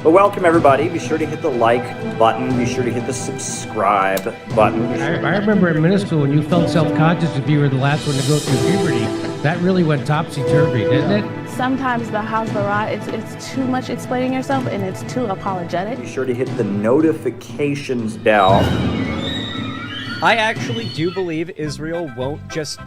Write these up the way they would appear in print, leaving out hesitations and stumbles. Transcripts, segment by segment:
But welcome everybody. Be sure to hit the like button. Be sure to hit the subscribe button. I remember in middle school when you felt self-conscious if you were the last one to go through puberty. That really went topsy-turvy, didn't it? Sometimes the house barrage, it's too much explaining yourself and it's too apologetic. Be sure to hit the notifications bell. I actually do believe Israel won't just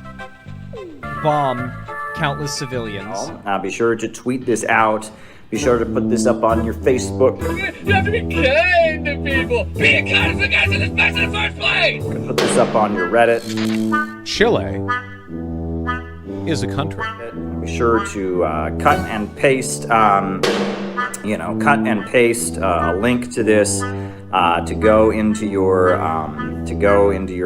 bomb countless civilians. Be sure to tweet this out. Be sure to put this up on your Facebook. You have to be kind to people. Be kind to the guys in this mess in the first place. Put this up on your Reddit. Chile is a country. Be sure to cut and paste, a link to this to go into your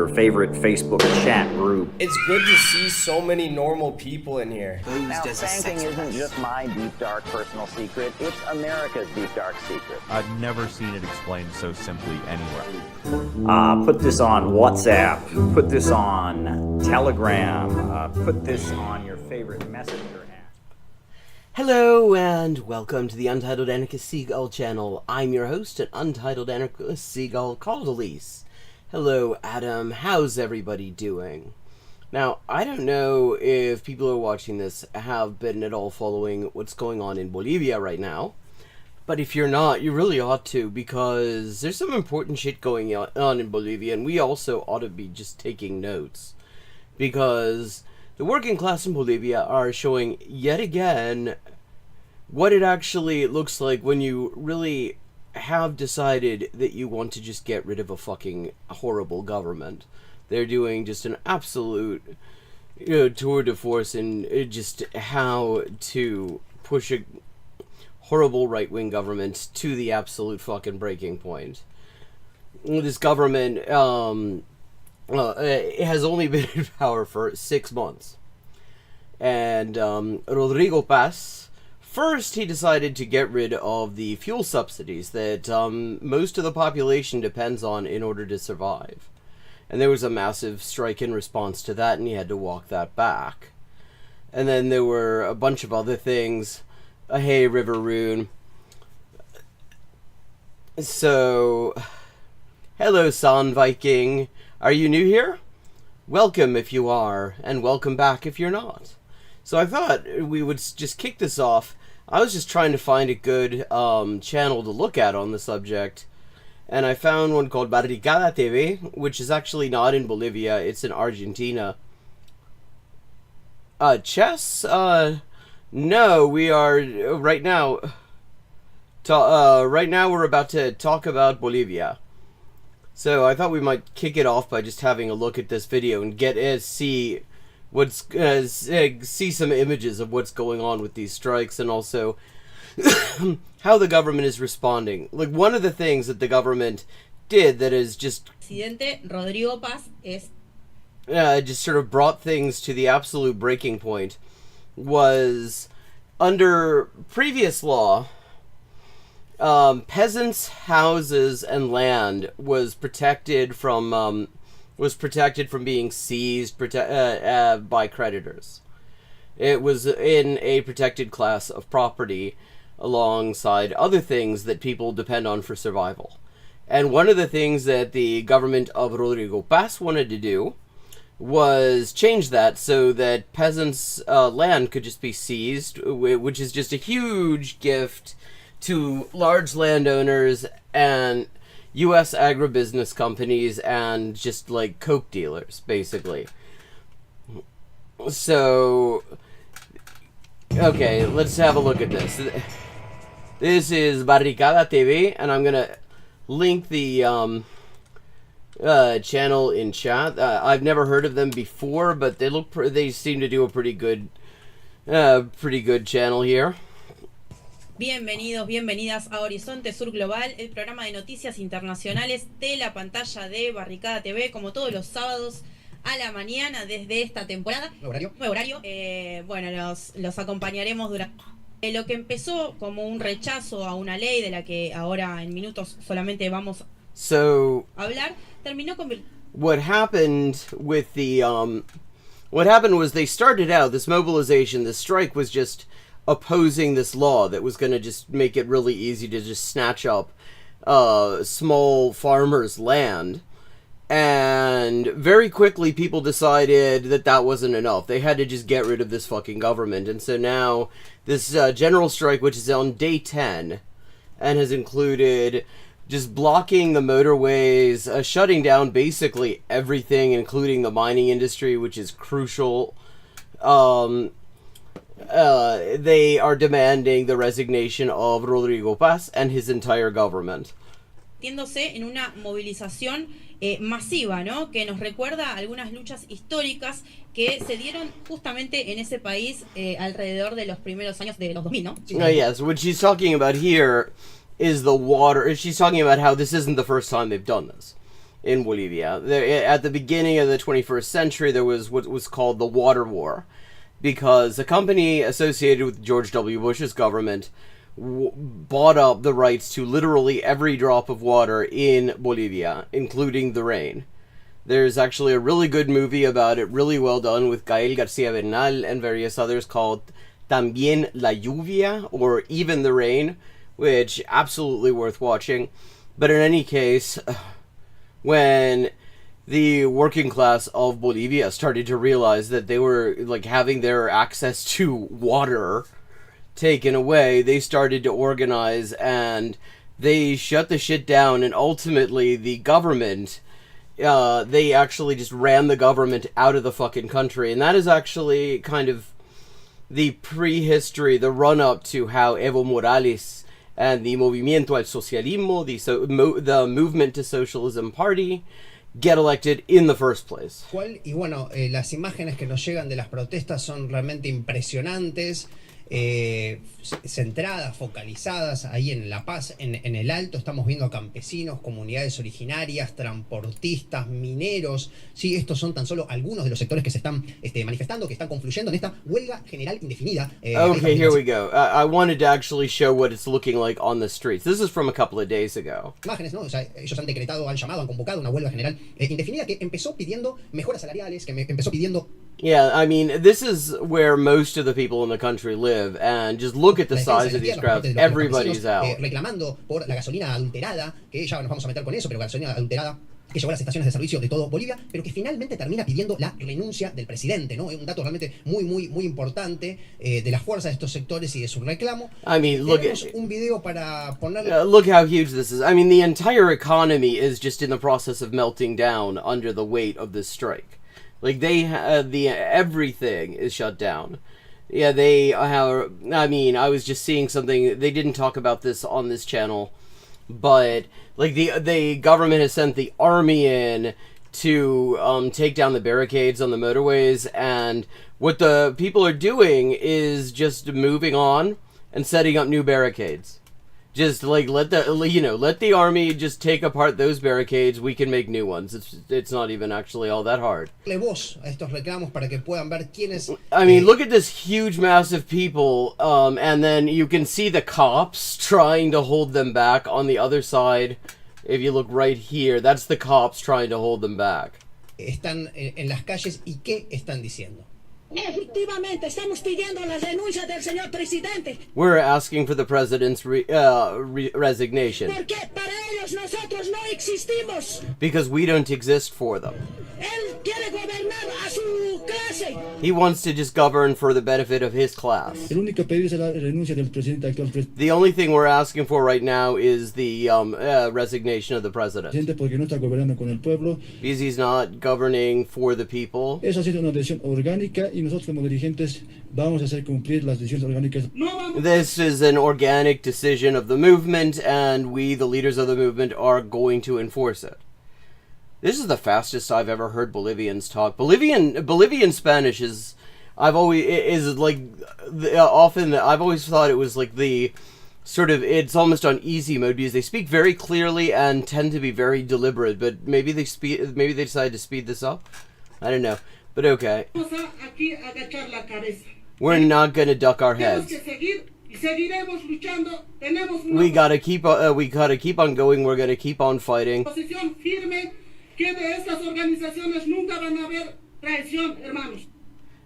favorite Facebook chat group. It's good to see so many normal people in here. Now, spanking isn't just my deep, dark personal secret. It's America's deep, dark secret. I've never seen it explained so simply anywhere. Put this on WhatsApp. Put this on Telegram. Put this on your favorite messenger app. Hello and welcome to the Untitled Anarchist Seagull channel. I'm your host, an Untitled Anarchist Seagull called Elise. Hello Adam, how's everybody doing? Now, I don't know if people who are watching this have been at all following what's going on in Bolivia right now, but if you're not, you really ought to, because there's some important shit going on in Bolivia, and we also ought to be just taking notes, because the working class in Bolivia are showing yet again what it actually looks like when you really have decided that you want to just get rid of a fucking horrible government. They're doing just an absolute tour de force in just how to push a horrible right-wing government to the absolute fucking breaking point. This government it has only been in power for 6 months. And Rodrigo Paz, first he decided to get rid of the fuel subsidies that most of the population depends on in order to survive. And there was a massive strike in response to that, and he had to walk that back. And then there were a bunch of other things. Hey, River Rune. So, hello, San Viking. Are you new here? Welcome if you are, and welcome back if you're not. So I thought we would just kick this off. I was just trying to find a good channel to look at on the subject, and I found one called Barricada TV, which is actually not in Bolivia, it's in Argentina. Chess? No, we are right now. Right now we're about to talk about Bolivia. So I thought we might kick it off by just having a look at this video and see some images of what's going on with these strikes, and also how the government is responding. Like, one of the things that the government did that is just Presidente Rodrigo Paz is just sort of brought things to the absolute breaking point was, under previous law, peasants' houses and land was protected from being seized by creditors. It was in a protected class of property alongside other things that people depend on for survival. And one of the things that the government of Rodrigo Paz wanted to do was change that so that peasants' land could just be seized, which is just a huge gift to large landowners and U.S. agribusiness companies and just like coke dealers, basically. So, okay, let's have a look at this. This is Barricada TV, and I'm gonna link the channel in chat. I've never heard of them before, but they seem to do a pretty good channel here. Bienvenidos, bienvenidas a Horizonte Sur Global, el programa de noticias internacionales de la pantalla de Barricada TV, como todos los sábados a la mañana desde esta temporada. Nuevo horario. Bueno, los acompañaremos durante lo que empezó como un rechazo a una ley de la que ahora en minutos solamente vamos a hablar. Terminó con what happened with the what happened was they started out this mobilization, this strike was just opposing this law that was going to just make it really easy to just snatch up small farmers' land. And very quickly people decided that that wasn't enough. They had to just get rid of this fucking government. And so now this general strike, which is on day 10, and has included just blocking the motorways, shutting down basically everything, including the mining industry, which is crucial. They are demanding the resignation of Rodrigo Paz and his entire government. Convirtiéndose en una movilización masiva, ¿no? Que nos recuerda algunas luchas históricas que se dieron justamente en ese país alrededor de los primeros años de los 2000, ¿no? Yes, what she's talking about here is the water. She's talking about how this isn't the first time they've done this in Bolivia. At the beginning of the 21st century, there was what was called the Water War, because a company associated with George W. Bush's government bought up the rights to literally every drop of water in Bolivia, including the rain. There's actually a really good movie about it, really well done, with Gael García Bernal and various others, called También la Lluvia, or Even the Rain, which absolutely worth watching. But in any case, when the working class of Bolivia started to realize that they were like having their access to water taken away, they started to organize and they shut the shit down, and ultimately the government, they actually just ran the government out of the fucking country. And that is actually kind of the prehistory, the run-up to how Evo Morales and the Movimiento al Socialismo, the Movement to Socialism Party, get elected in the first place. Y bueno, las imágenes que nos llegan de las protestas son realmente impresionantes. Centradas, focalizadas ahí en La Paz, en el Alto. Estamos viendo a campesinos, comunidades originarias, transportistas, mineros. Sí, estos son tan solo algunos de los sectores que se están manifestando, que están confluyendo en esta huelga general indefinida. Okay, here we go. I wanted to actually show what it's looking like on the streets. This is from a couple of days ago. Imágenes, ¿no? O sea, ellos han decretado, han llamado, han convocado una huelga general indefinida que empezó pidiendo mejoras salariales, que empezó pidiendo... Yeah, I mean, this is where most of the people in the country live, and just look at the size of these crowds. Everybody's out. Reclamando por la gasolina adulterada, que ya nos vamos a meter con eso, pero gasolina adulterada que llegó a las estaciones de servicio de todo Bolivia, pero que finalmente termina pidiendo la renuncia del presidente, ¿no? Un dato realmente muy importante de las fuerzas de estos sectores y de su reclamo. I mean, look at un video para ponerle... look how huge this is. I mean, the entire economy is just in the process of melting down under the weight of this strike. Like, they everything is shut down. Yeah, I mean, I was just seeing something, they didn't talk about this on this channel, but, like, the government has sent the army in to take down the barricades on the motorways, and what the people are doing is just moving on and setting up new barricades. Just like let the army just take apart those barricades. We can make new ones. It's not even actually all that hard. I mean, look at this huge mass of people, and then you can see the cops trying to hold them back on the other side. If you look right here, that's the cops trying to hold them back. Están en las calles y ¿qué están diciendo? Efectivamente, estamos pidiendo la renuncia del señor presidente. We're asking for the president's resignation. Porque para ellos nosotros no existimos. Because we don't exist for them. Él quiere gobernar a su clase. He wants to just govern for the benefit of his class. El único pedido es la renuncia del presidente actual. The only thing we're asking for right now is the resignation of the president. Porque no está gobernando con el pueblo. Because he's not governing for the people. Esa ha sido una decisión orgánica y nosotros como dirigentes vamos a hacer cumplir las decisiones orgánicas. This is an organic decision of the movement, and we, the leaders of the movement, are going to enforce it. This is the fastest I've ever heard Bolivians talk. Bolivian Spanish is, I've always thought it was like the sort of, it's almost on easy mode because they speak very clearly and tend to be very deliberate. But maybe they decided to speed this up. I don't know. But okay. We're not gonna duck our heads. We gotta keep on going. We're gonna keep on fighting.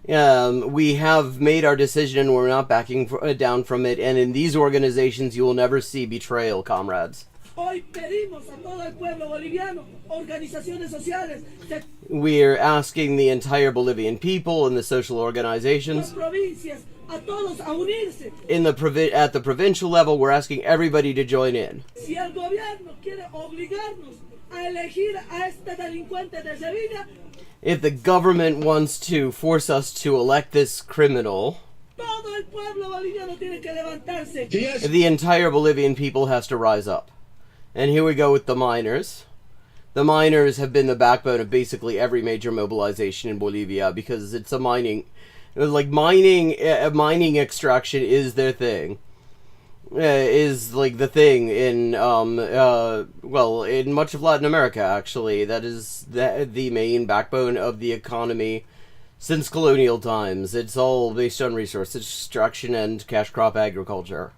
We have made our decision and we're not backing down from it, and in these organizations you will never see betrayal, comrades. Hoy pedimos a todo el pueblo boliviano, organizaciones sociales, We're asking the entire Bolivian people and the social organizations provincias, a todos a unirse. at the provincial level. We're asking everybody to join in. Si el gobierno quiere obligarnos a elegir a este delincuente de Sevilla, If the government wants to force us to elect this criminal, todo el pueblo boliviano tiene que levantarse. the entire Bolivian people has to rise up. And here we go with the miners. The miners have been the backbone of basically every major mobilization in Bolivia because it's a mining extraction is their thing. Is like the thing in in much of Latin America, actually. That is the main backbone of the economy since colonial times. It's all based on resource extraction and cash crop agriculture.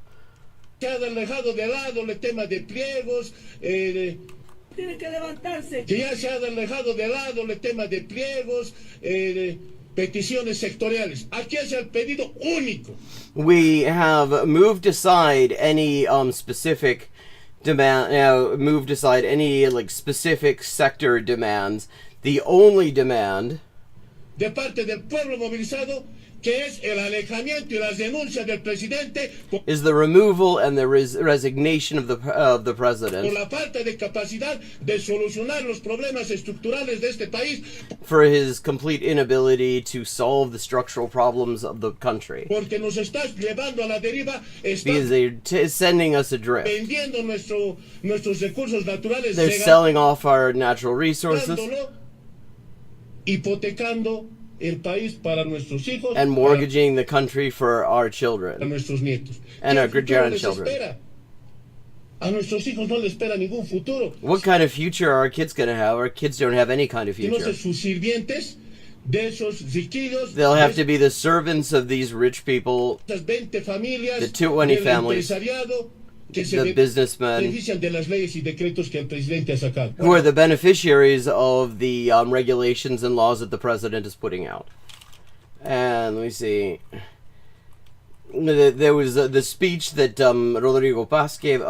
Se ha dejado de lado el tema de pliegos, tiene que levantarse. Que ya se ha dejado de lado el tema de pliegos, peticiones sectoriales. Aquí es el pedido único. We have moved aside any specific demand. Moved aside any specific sector demands. The only demand de parte del pueblo movilizado, que es el alejamiento y las denuncias del presidente, is the removal and the resignation of the president por la falta de capacidad de solucionar los problemas estructurales de este país, for his complete inability to solve the structural problems of the country. Porque nos estás llevando a la deriva, because they're sending us adrift. Vendiendo nuestros recursos naturales. They're selling off our natural resources. Hipotecando el país para nuestros hijos, and mortgaging the country for our children nuestros nietos. And our grandchildren. A nuestros hijos no les espera ningún futuro. What kind of future are our kids going to have? Our kids don't have any kind of future. They'll have to be the servants of these rich people, the 20 families, the businessmen, who are the beneficiaries of the regulations and laws that the president is putting out. And let me see. There was the speech that Rodrigo Paz gave.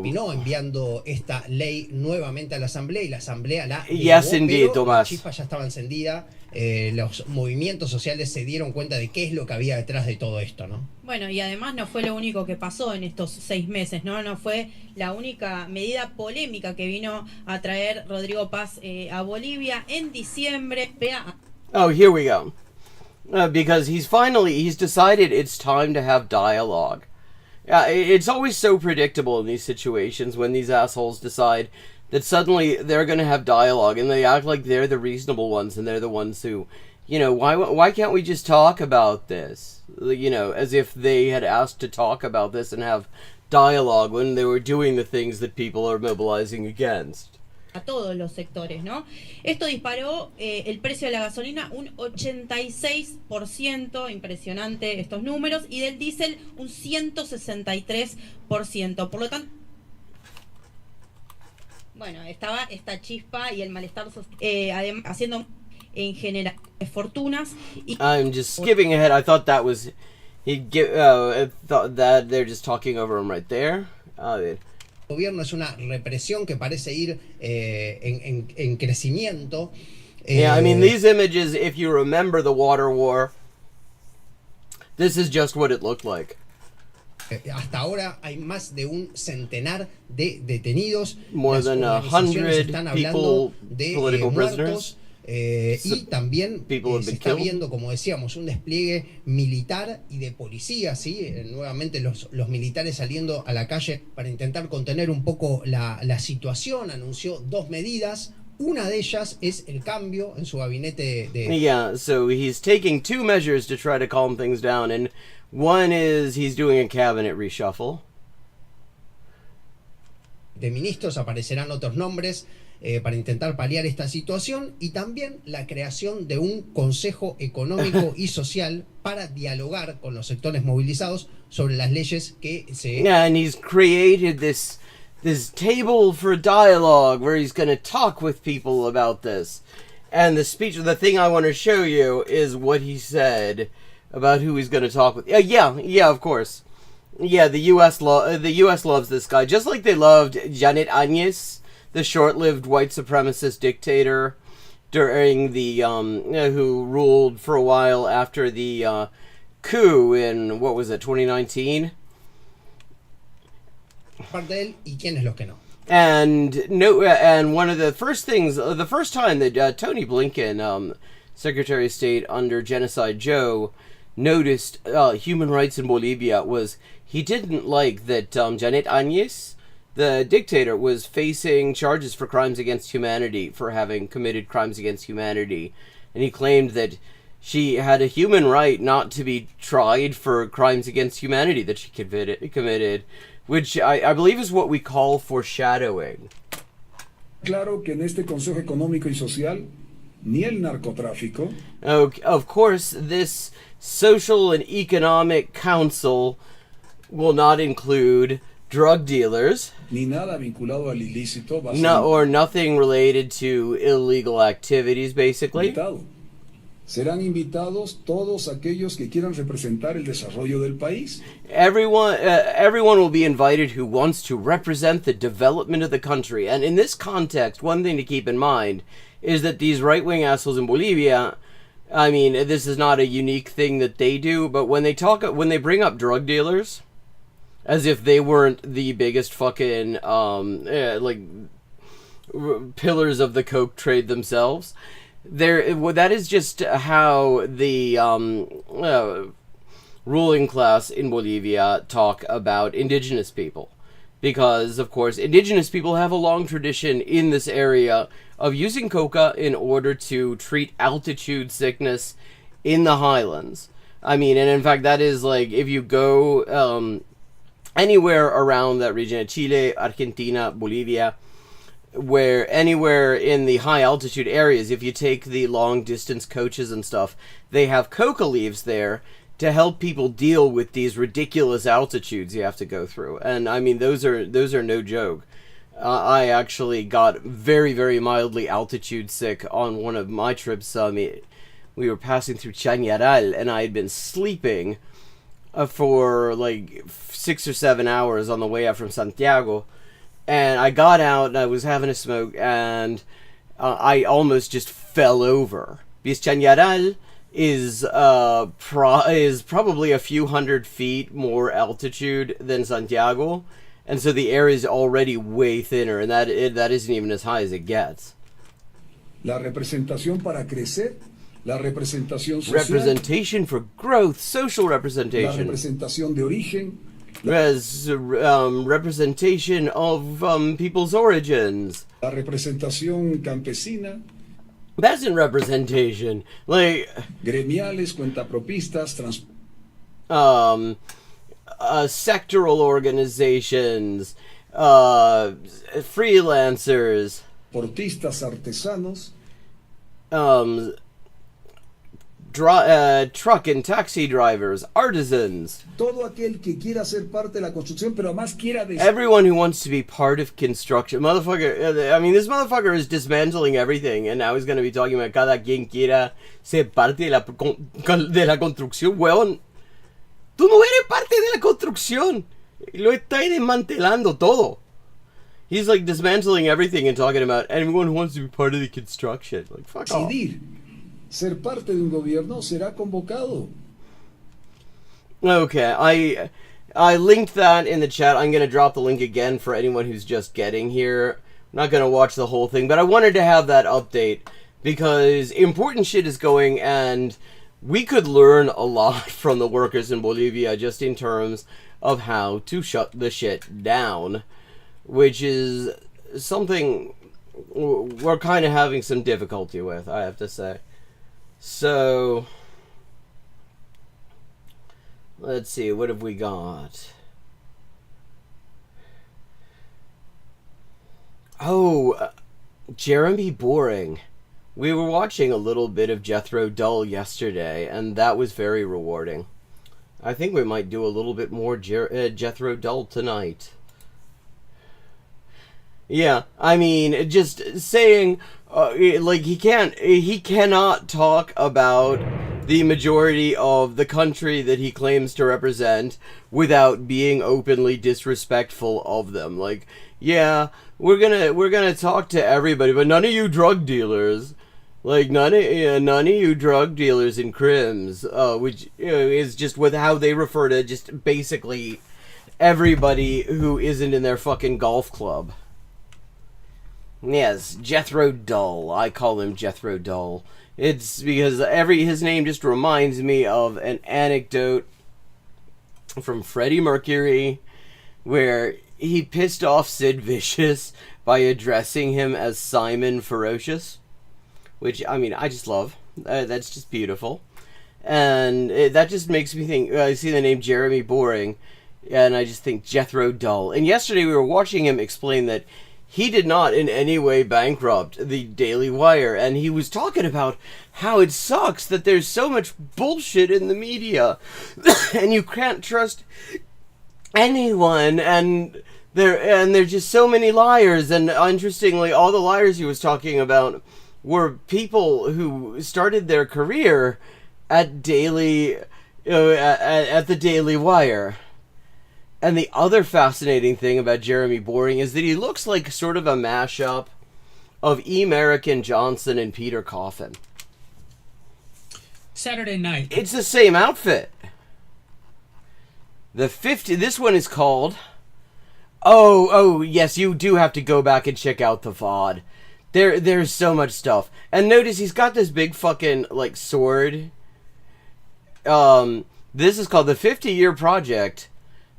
Vino enviando esta ley nuevamente a la asamblea y la asamblea la yes, indeed, pero Tomás. La chispa ya estaba encendida. Los movimientos sociales se dieron cuenta de qué es lo que había detrás de todo esto, ¿no? Bueno, y además no fue lo único que pasó en estos 6 meses, ¿no? No fue la única medida polémica que vino a traer Rodrigo Paz a Bolivia en diciembre. Oh, here we go. Because he's decided it's time to have dialogue. It's always so predictable in these situations when these assholes decide that suddenly they're going to have dialogue, and they act like they're the reasonable ones, and they're the ones who, why can't we just talk about this? As if they had asked to talk about this and have dialogue when they were doing the things that people are mobilizing against. A todos los sectores, ¿no? Esto disparó el precio de la gasolina un 86%, impresionante estos números, y del diésel un 163%. Por lo tanto, bueno, estaba esta chispa y el malestar además haciendo en general fortunas. I'm just skipping ahead. I thought that was I thought that they're just talking over him right there. El gobierno es una represión que parece ir en crecimiento. Yeah, I mean, these images, if you remember the water war, this is just what it looked like. Hasta ahora hay más de un centenar de detenidos. More than 100 people, political prisoners. Y también se está viendo, como decíamos, un despliegue militar y de policía, ¿sí? Nuevamente los militares saliendo a la calle para intentar contener un poco la situación. Anunció 2 medidas. Una de ellas es el cambio en su gabinete de... Yeah, so he's taking 2 measures to try to calm things down, and one is he's doing a cabinet reshuffle. De ministros aparecerán otros nombres para intentar paliar esta situación, y también la creación de un consejo económico y social para dialogar con los sectores movilizados sobre las leyes que se... Yeah, and he's created this table for dialogue where he's going to talk with people about this. And the thing I want to show you is what he said about who he's going to talk with. Yeah, of course. Yeah, the U.S. loves this guy, just like they loved Janet Áñez, the short-lived white supremacist dictator during the who ruled for a while after the coup in, what was it, 2019? And one of the first things, the first time that Tony Blinken, Secretary of State under Genocide Joe, noticed human rights in Bolivia was he didn't like that Janet Áñez, the dictator, was facing charges for crimes against humanity for having committed crimes against humanity. And he claimed that she had a human right not to be tried for crimes against humanity that she committed, which I believe is what we call foreshadowing. Claro que en este Consejo Económico y Social, ni el narcotráfico. Of course, this Social and Economic Council will not include drug dealers. Ni nada vinculado al ilícito. Or nothing related to illegal activities, basically. Serán invitados todos aquellos que quieran representar el desarrollo del país. Everyone will be invited who wants to represent the development of the country. And in this context, one thing to keep in mind is that these right-wing assholes in Bolivia, I mean, this is not a unique thing that they do, but when they bring up drug dealers, as if they weren't the biggest fucking, pillars of the coke trade themselves, that is just how the ruling class in Bolivia talk about indigenous people. Because, of course, indigenous people have a long tradition in this area of using coca in order to treat altitude sickness in the highlands. I mean, and in fact, that is like, if you go anywhere around that region, Chile, Argentina, Bolivia, where anywhere in the high altitude areas, if you take the long distance coaches and stuff, they have coca leaves there to help people deal with these ridiculous altitudes you have to go through. And I mean, those are no joke. I actually got very, very mildly altitude sick on one of my trips. We were passing through Chañaral, and I had been sleeping for like 6 or 7 hours on the way out from Santiago. And I got out, and I was having a smoke, and I almost just fell over. Because Chañaral is probably a few hundred feet more altitude than Santiago, and so the air is already way thinner, and that isn't even as high as it gets. La representación para crecer, la representación social, representation for growth, social representation, la representación de origen, representation of people's origins, la representación campesina. That's in representation. Like gremiales, cuentapropistas, sectoral organizations, freelancers, portistas, artesanos, truck and taxi drivers, artisans. Todo aquel que quiera ser parte de la construcción, pero más quiera everyone who wants to be part of construction. Motherfucker, I mean, this motherfucker is dismantling everything, and now he's going to be talking about cada quien quiera ser parte de la construcción. Weón, tú no eres parte de la construcción. Lo está desmantelando todo. He's like dismantling everything and talking about everyone who wants to be part of the construction. Like, fuck off. Ser parte de un gobierno será convocado. Okay, I linked that in the chat. I'm going to drop the link again for anyone who's just getting here. I'm not going to watch the whole thing, but I wanted to have that update because important shit is going, and we could learn a lot from the workers in Bolivia just in terms of how to shut the shit down, which is something we're kind of having some difficulty with, I have to say. So, let's see, what have we got? Oh, Jeremy Boring. We were watching a little bit of Jethro Tull yesterday, and that was very rewarding. I think we might do a little bit more Jethro Tull tonight. Yeah, I mean, just saying, like he cannot talk about the majority of the country that he claims to represent without being openly disrespectful of them. Like, yeah, we're gonna talk to everybody, but none of you drug dealers. Like, none of you drug dealers in crims, which is just with how they refer to just basically everybody who isn't in their fucking golf club. Yes, Jethro Tull. I call him Jethro Tull. It's because his name just reminds me of an anecdote from Freddie Mercury where he pissed off Sid Vicious by addressing him as Simon Ferocious. Which, I mean, I just love. That's just beautiful. And that just makes me think, I see the name Jeremy Boring, and I just think Jethro Tull. And yesterday we were watching him explain that he did not in any way bankrupt the Daily Wire, and he was talking about how it sucks that there's so much bullshit in the media, and you can't trust anyone, and there's just so many liars, and interestingly, all the liars he was talking about were people who started their career at the Daily Wire. And the other fascinating thing about Jeremy Boring is that he looks like sort of a mashup of E. American Johnson and Peter Coffin. Saturday night. It's the same outfit. This one is called... Oh, yes, you do have to go back and check out the VOD. There's so much stuff. And notice he's got this big fucking, like, sword. This is called the 50-Year Project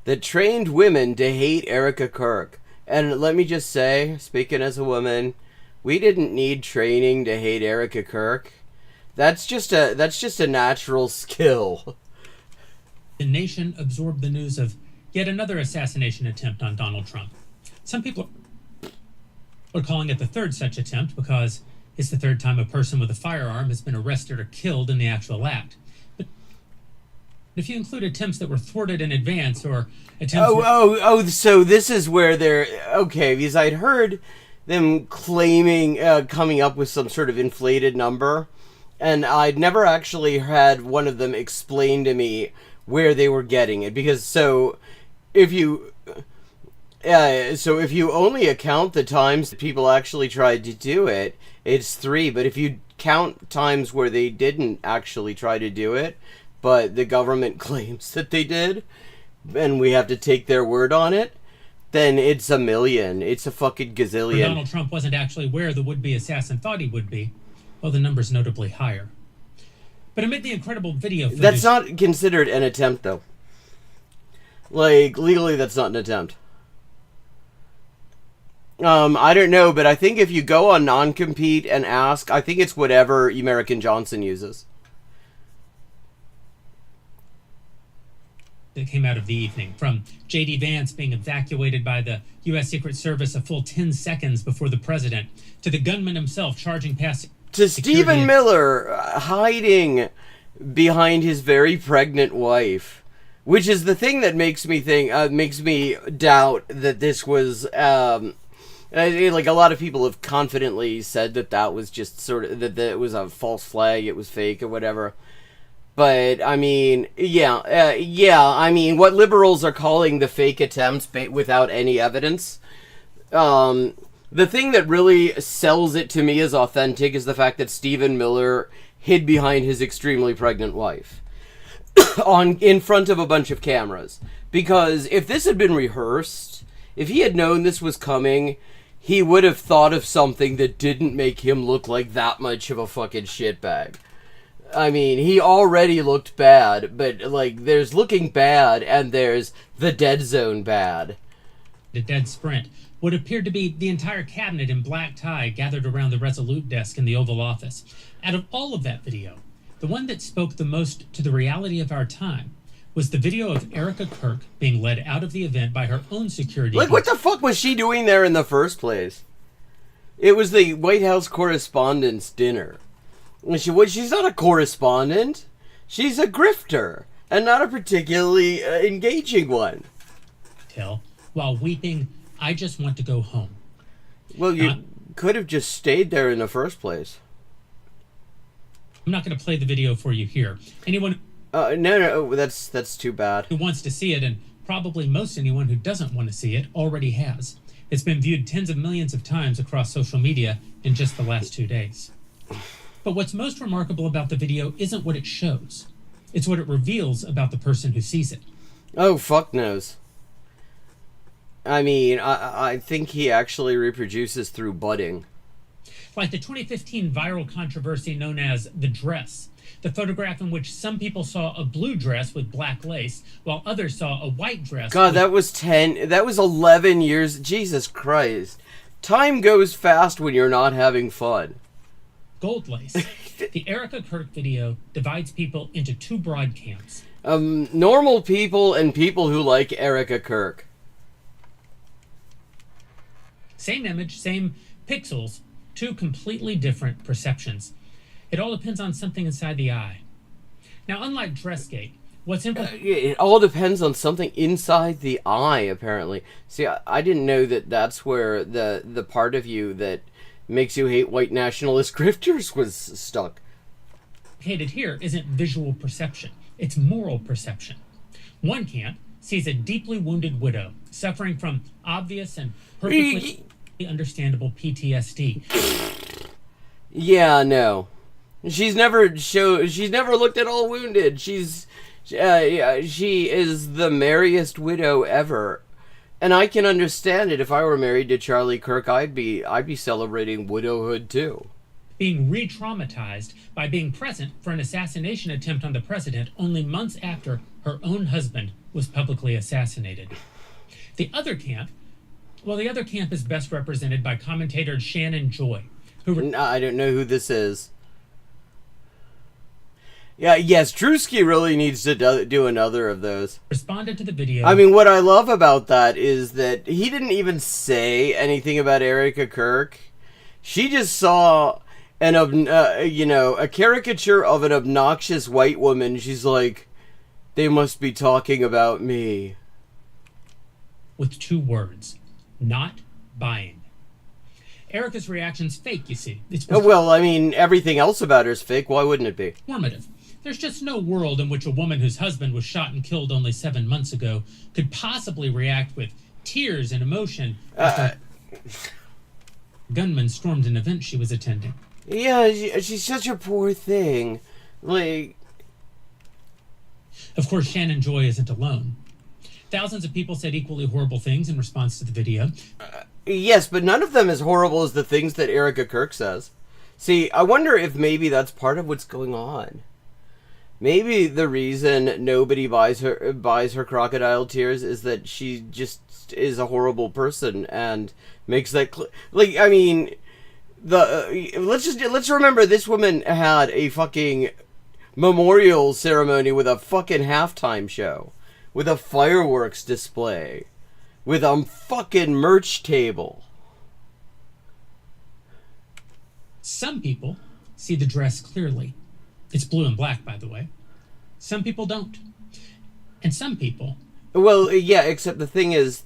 that trained women to hate Erica Kirk. And let me just say, speaking as a woman, we didn't need training to hate Erica Kirk. That's just a natural skill. The nation absorbed the news of yet another assassination attempt on Donald Trump. Some people are calling it the third such attempt because it's the third time a person with a firearm has been arrested or killed in the actual act. But if you include attempts that were thwarted in advance or attempts... So this is where they're... Okay, because I'd heard them claiming, coming up with some sort of inflated number, and I'd never actually had one of them explain to me where they were getting it. Because, if you only account the times that people actually tried to do it, it's 3. But if you count times where they didn't actually try to do it, but the government claims that they did, and we have to take their word on it, then it's 1 million. It's a fucking gazillion. Donald Trump wasn't actually where the would-be assassin thought he would be, well, the number's notably higher. But amid the incredible video footage... That's not considered an attempt, though. Like, legally, that's not an attempt. I don't know, but I think if you go on non-compete and ask, I think it's whatever American Johnson uses. That came out of the evening, from J.D. Vance being evacuated by the U.S. Secret Service a full 10 seconds before the president, to the gunman himself charging past... To Stephen Miller hiding behind his very pregnant wife, which is the thing that makes me think, makes me doubt that this was, like a lot of people have confidently said that was just sort of, that it was a false flag, it was fake or whatever. But, I mean, I mean, what liberals are calling the fake attempts without any evidence, the thing that really sells it to me as authentic is the fact that Stephen Miller hid behind his extremely pregnant wife in front of a bunch of cameras. Because if this had been rehearsed, if he had known this was coming, he would have thought of something that didn't make him look like that much of a fucking shitbag. I mean, he already looked bad, but, like, there's looking bad and there's the dead zone bad. The dead sprint. What appeared to be the entire cabinet in black tie gathered around the Resolute desk in the Oval Office. Out of all of that video, the one that spoke the most to the reality of our time was the video of Erica Kirk being led out of the event by her own security. Like, what the fuck was she doing there in the first place? It was the White House Correspondents' Dinner. She's not a correspondent. She's a grifter, and not a particularly engaging one. While weeping, I just want to go home. Well, you could have just stayed there in the first place. I'm not going to play the video for you here. Anyone no, that's too bad. who wants to see it, and probably most anyone who doesn't want to see it, already has. It's been viewed tens of millions of times across social media in just the last 2 days. But what's most remarkable about the video isn't what it shows. It's what it reveals about the person who sees it. Oh, fuck knows. I mean, I think he actually reproduces through budding. Like the 2015 viral controversy known as The Dress, the photograph in which some people saw a blue dress with black lace, while others saw a white dress. God, that was 11 years. Jesus Christ. Time goes fast when you're not having fun. Gold lace. The Erica Kirk video divides people into two broad camps. Normal people and people who like Erica Kirk. Same image, same pixels, two completely different perceptions. It all depends on something inside the eye. Now, unlike Dressgate, what's it all depends on something inside the eye, apparently. See, I didn't know that that's where the part of you that makes you hate white nationalist grifters was stuck. Implicated here isn't visual perception, it's moral perception. One camp sees a deeply wounded widow suffering from obvious and perfectly understandable PTSD. Yeah, no. She's never looked at all wounded. she is the merriest widow ever. And I can understand it. If I were married to Charlie Kirk, I'd be celebrating widowhood too. Being re-traumatized by being present for an assassination attempt on the president only months after her own husband was publicly assassinated. The other camp is best represented by commentator Shannon Joy, who I don't know who this is. Yeah, yes, Drewski really needs to do another of those. Responded to the video. I mean, what I love about that is that he didn't even say anything about Erica Kirk. She just saw a caricature of an obnoxious white woman. She's like, they must be talking about me. With two words, not buying. Erica's reaction's fake, you see. Well, I mean, everything else about her is fake. Why wouldn't it be? Formative. There's just no world in which a woman whose husband was shot and killed only 7 months ago could possibly react with tears and emotion after gunmen stormed an event she was attending. Yeah, she's such a poor thing. Like, of course, Shannon Joy isn't alone. Thousands of people said equally horrible things in response to the video. Yes, but none of them as horrible as the things that Erica Kirk says. See, I wonder if maybe that's part of what's going on. Maybe the reason nobody buys her crocodile tears is that she just is a horrible person and makes that like, I mean, let's remember this woman had a fucking memorial ceremony with a fucking halftime show, with a fireworks display, with a fucking merch table. Some people see the dress clearly. It's blue and black, by the way. Some people don't. And some people... Well, yeah, except the thing is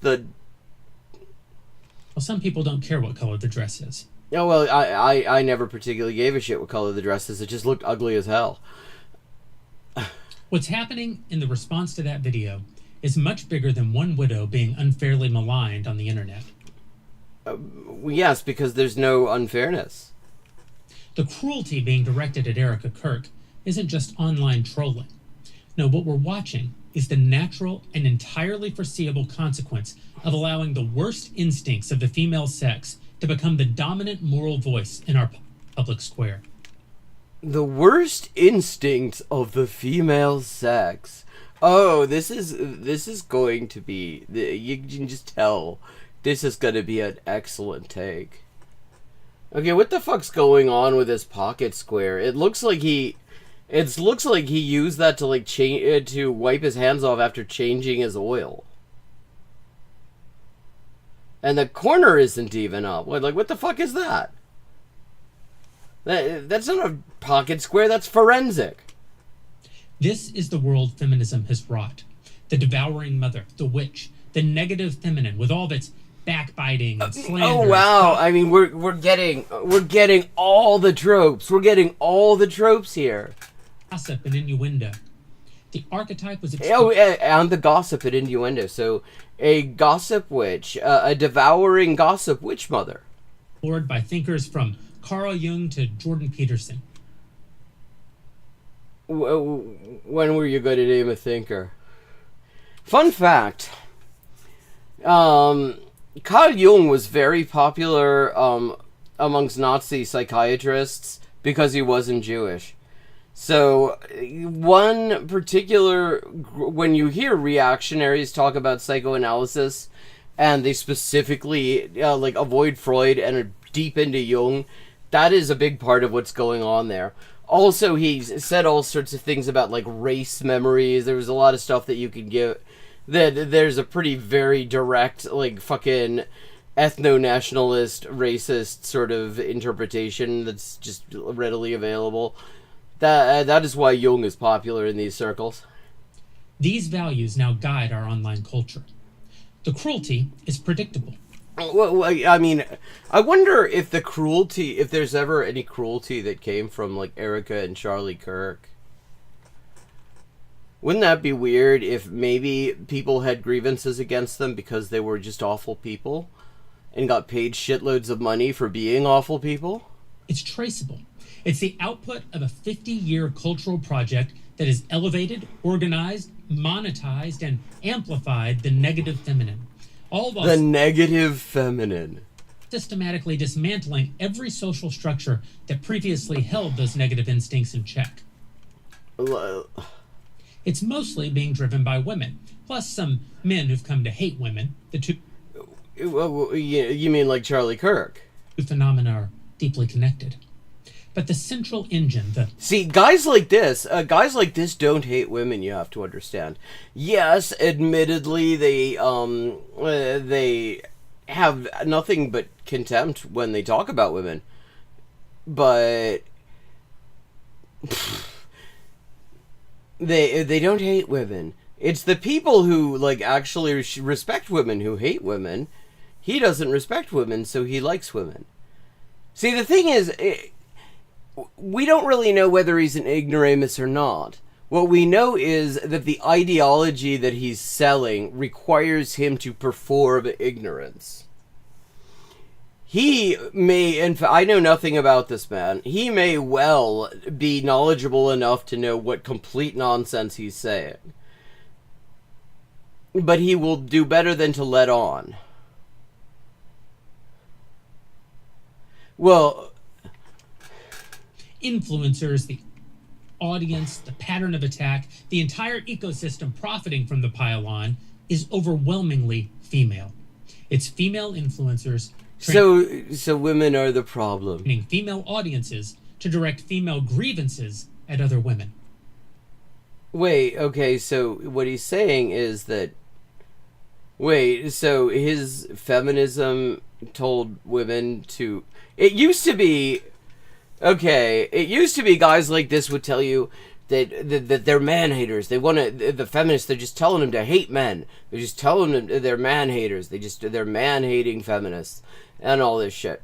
some people don't care what color the dress is. Oh, well, I never particularly gave a shit what color the dress is. It just looked ugly as hell. What's happening in the response to that video is much bigger than one widow being unfairly maligned on the internet. Yes, because there's no unfairness. The cruelty being directed at Erica Kirk isn't just online trolling. No, what we're watching is the natural and entirely foreseeable consequence of allowing the worst instincts of the female sex to become the dominant moral voice in our public square. The worst instincts of the female sex. Oh, this is going to be... You can just tell this is going to be an excellent take. Okay, what the fuck's going on with this pocket square? It looks like he used that to like to wipe his hands off after changing his oil. And the corner isn't even up. What the fuck is that? That's not a pocket square, that's forensic. This is the world feminism has wrought. The devouring mother, the witch, the negative feminine with all of its backbiting and slander. Oh wow! I mean, we're getting all the tropes. We're getting all the tropes here. Gossip and innuendo. The archetype was and the gossip and innuendo. So, a gossip witch, a devouring gossip witch mother. explored by thinkers from Carl Jung to Jordan Peterson. When were you going to name a thinker? Fun fact. Carl Jung was very popular amongst Nazi psychiatrists because he wasn't Jewish. So, one particular, when you hear reactionaries talk about psychoanalysis, and they specifically avoid Freud and are deep into Jung, that is a big part of what's going on there. Also, he said all sorts of things about like race memories. There was a lot of stuff that you could give. There's a pretty very direct, like, fucking ethno-nationalist, racist sort of interpretation that's just readily available. That is why Jung is popular in these circles. These values now guide our online culture. The cruelty is predictable. Well, I mean, I wonder if the cruelty, if there's ever any cruelty that came from, like, Erica and Charlie Kirk. Wouldn't that be weird if maybe people had grievances against them because they were just awful people and got paid shitloads of money for being awful people? It's traceable. It's the output of a 50-year cultural project that has elevated, organized, monetized, and amplified the negative feminine. All while the negative feminine. Systematically dismantling every social structure that previously held those negative instincts in check. It's mostly being driven by women, plus some men who've come to hate women. The two... You mean like Charlie Kirk? The phenomena are deeply connected. But the central engine, See, guys like this don't hate women, you have to understand. Yes, admittedly, they have nothing but contempt when they talk about women. But they don't hate women. It's the people who, like, actually respect women who hate women. He doesn't respect women, so he likes women. See, the thing is... we don't really know whether he's an ignoramus or not. What we know is that the ideology that he's selling requires him to perform ignorance. He may, in fact, I know nothing about this man. He may well be knowledgeable enough to know what complete nonsense he's saying. But he will do better than to let on. Well... influencers, the audience, the pattern of attack, the entire ecosystem profiting from the pile-on is overwhelmingly female. It's female influencers... So women are the problem. Female audiences to direct female grievances at other women. Wait, okay, so what he's saying is that... Wait, so his feminism told women to... It used to be... Okay, it used to be guys like this would tell you that they're man-haters. They want to... The feminists, they're just telling them to hate men. They're just telling them they're man-haters. They're man-hating feminists and all this shit.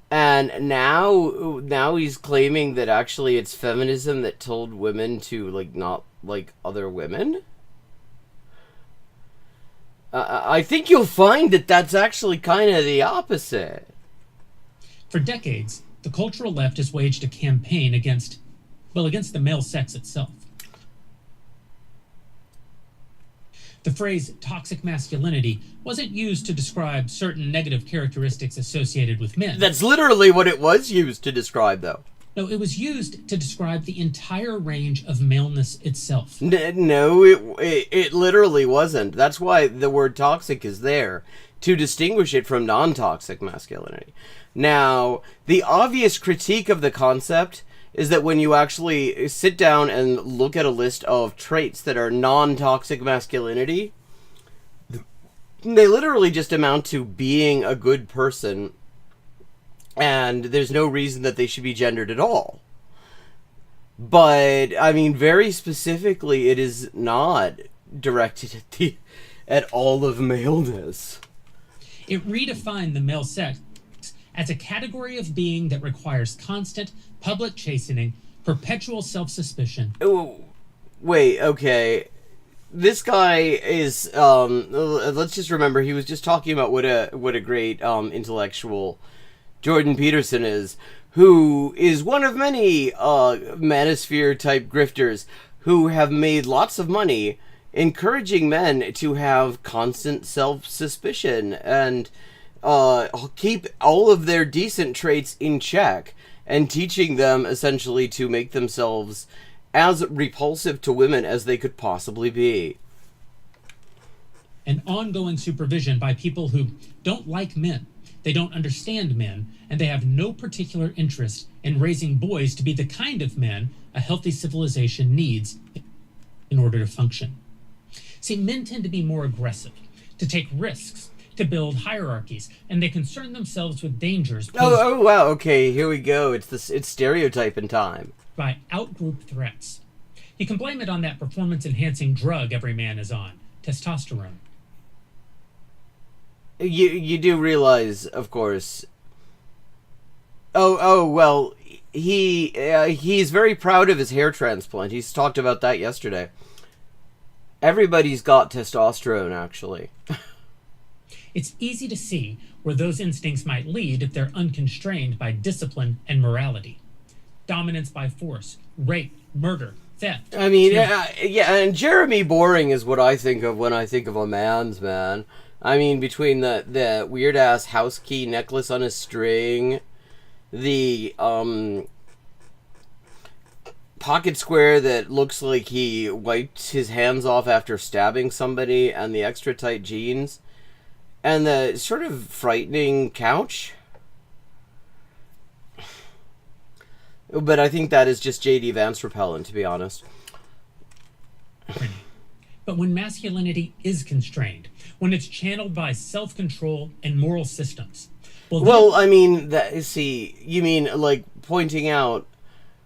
And now he's claiming that actually it's feminism that told women to, like, not like other women? I think you'll find that that's actually kind of the opposite. For decades... the cultural left has waged a campaign against the male sex itself. The phrase toxic masculinity wasn't used to describe certain negative characteristics associated with men. That's literally what it was used to describe, though. No, it was used to describe the entire range of maleness itself. No, it literally wasn't. That's why the word toxic is there, to distinguish it from non-toxic masculinity. Now, the obvious critique of the concept is that when you actually sit down and look at a list of traits that are non-toxic masculinity, they literally just amount to being a good person, and there's no reason that they should be gendered at all. But, I mean, very specifically, it is not directed at all of maleness. It redefined the male sex as a category of being that requires constant public chastening, perpetual self-suspicion. Oh, wait, okay. This guy is, let's just remember, he was just talking about what a great, intellectual Jordan Peterson is, who is one of many, manosphere-type grifters who have made lots of money encouraging men to have constant self-suspicion and, keep all of their decent traits in check, and teaching them, essentially, to make themselves as repulsive to women as they could possibly be. And ongoing supervision by people who don't like men, they don't understand men, and they have no particular interest in raising boys to be the kind of men a healthy civilization needs in order to function. See, men tend to be more aggressive, to take risks, to build hierarchies, and they concern themselves with dangers posed Oh, wow, okay, here we go. It's stereotyping time. by outgroup threats. You can blame it on that performance-enhancing drug every man is on, testosterone. You do realize, of course. Oh well, he's very proud of his hair transplant. He's talked about that yesterday. Everybody's got testosterone, actually. It's easy to see where those instincts might lead if they're unconstrained by discipline and morality. Dominance by force, rape, murder, theft. I mean, yeah, and Jeremy Boring is what I think of when I think of a man's man. I mean, between the weird-ass house key necklace on a string, the, pocket square that looks like he wiped his hands off after stabbing somebody, and the extra tight jeans, and the sort of frightening couch. But I think that is just J.D. Vance repellent, to be honest. But when masculinity is constrained, when it's channeled by self-control and moral systems. Well, I mean, you mean, like, pointing out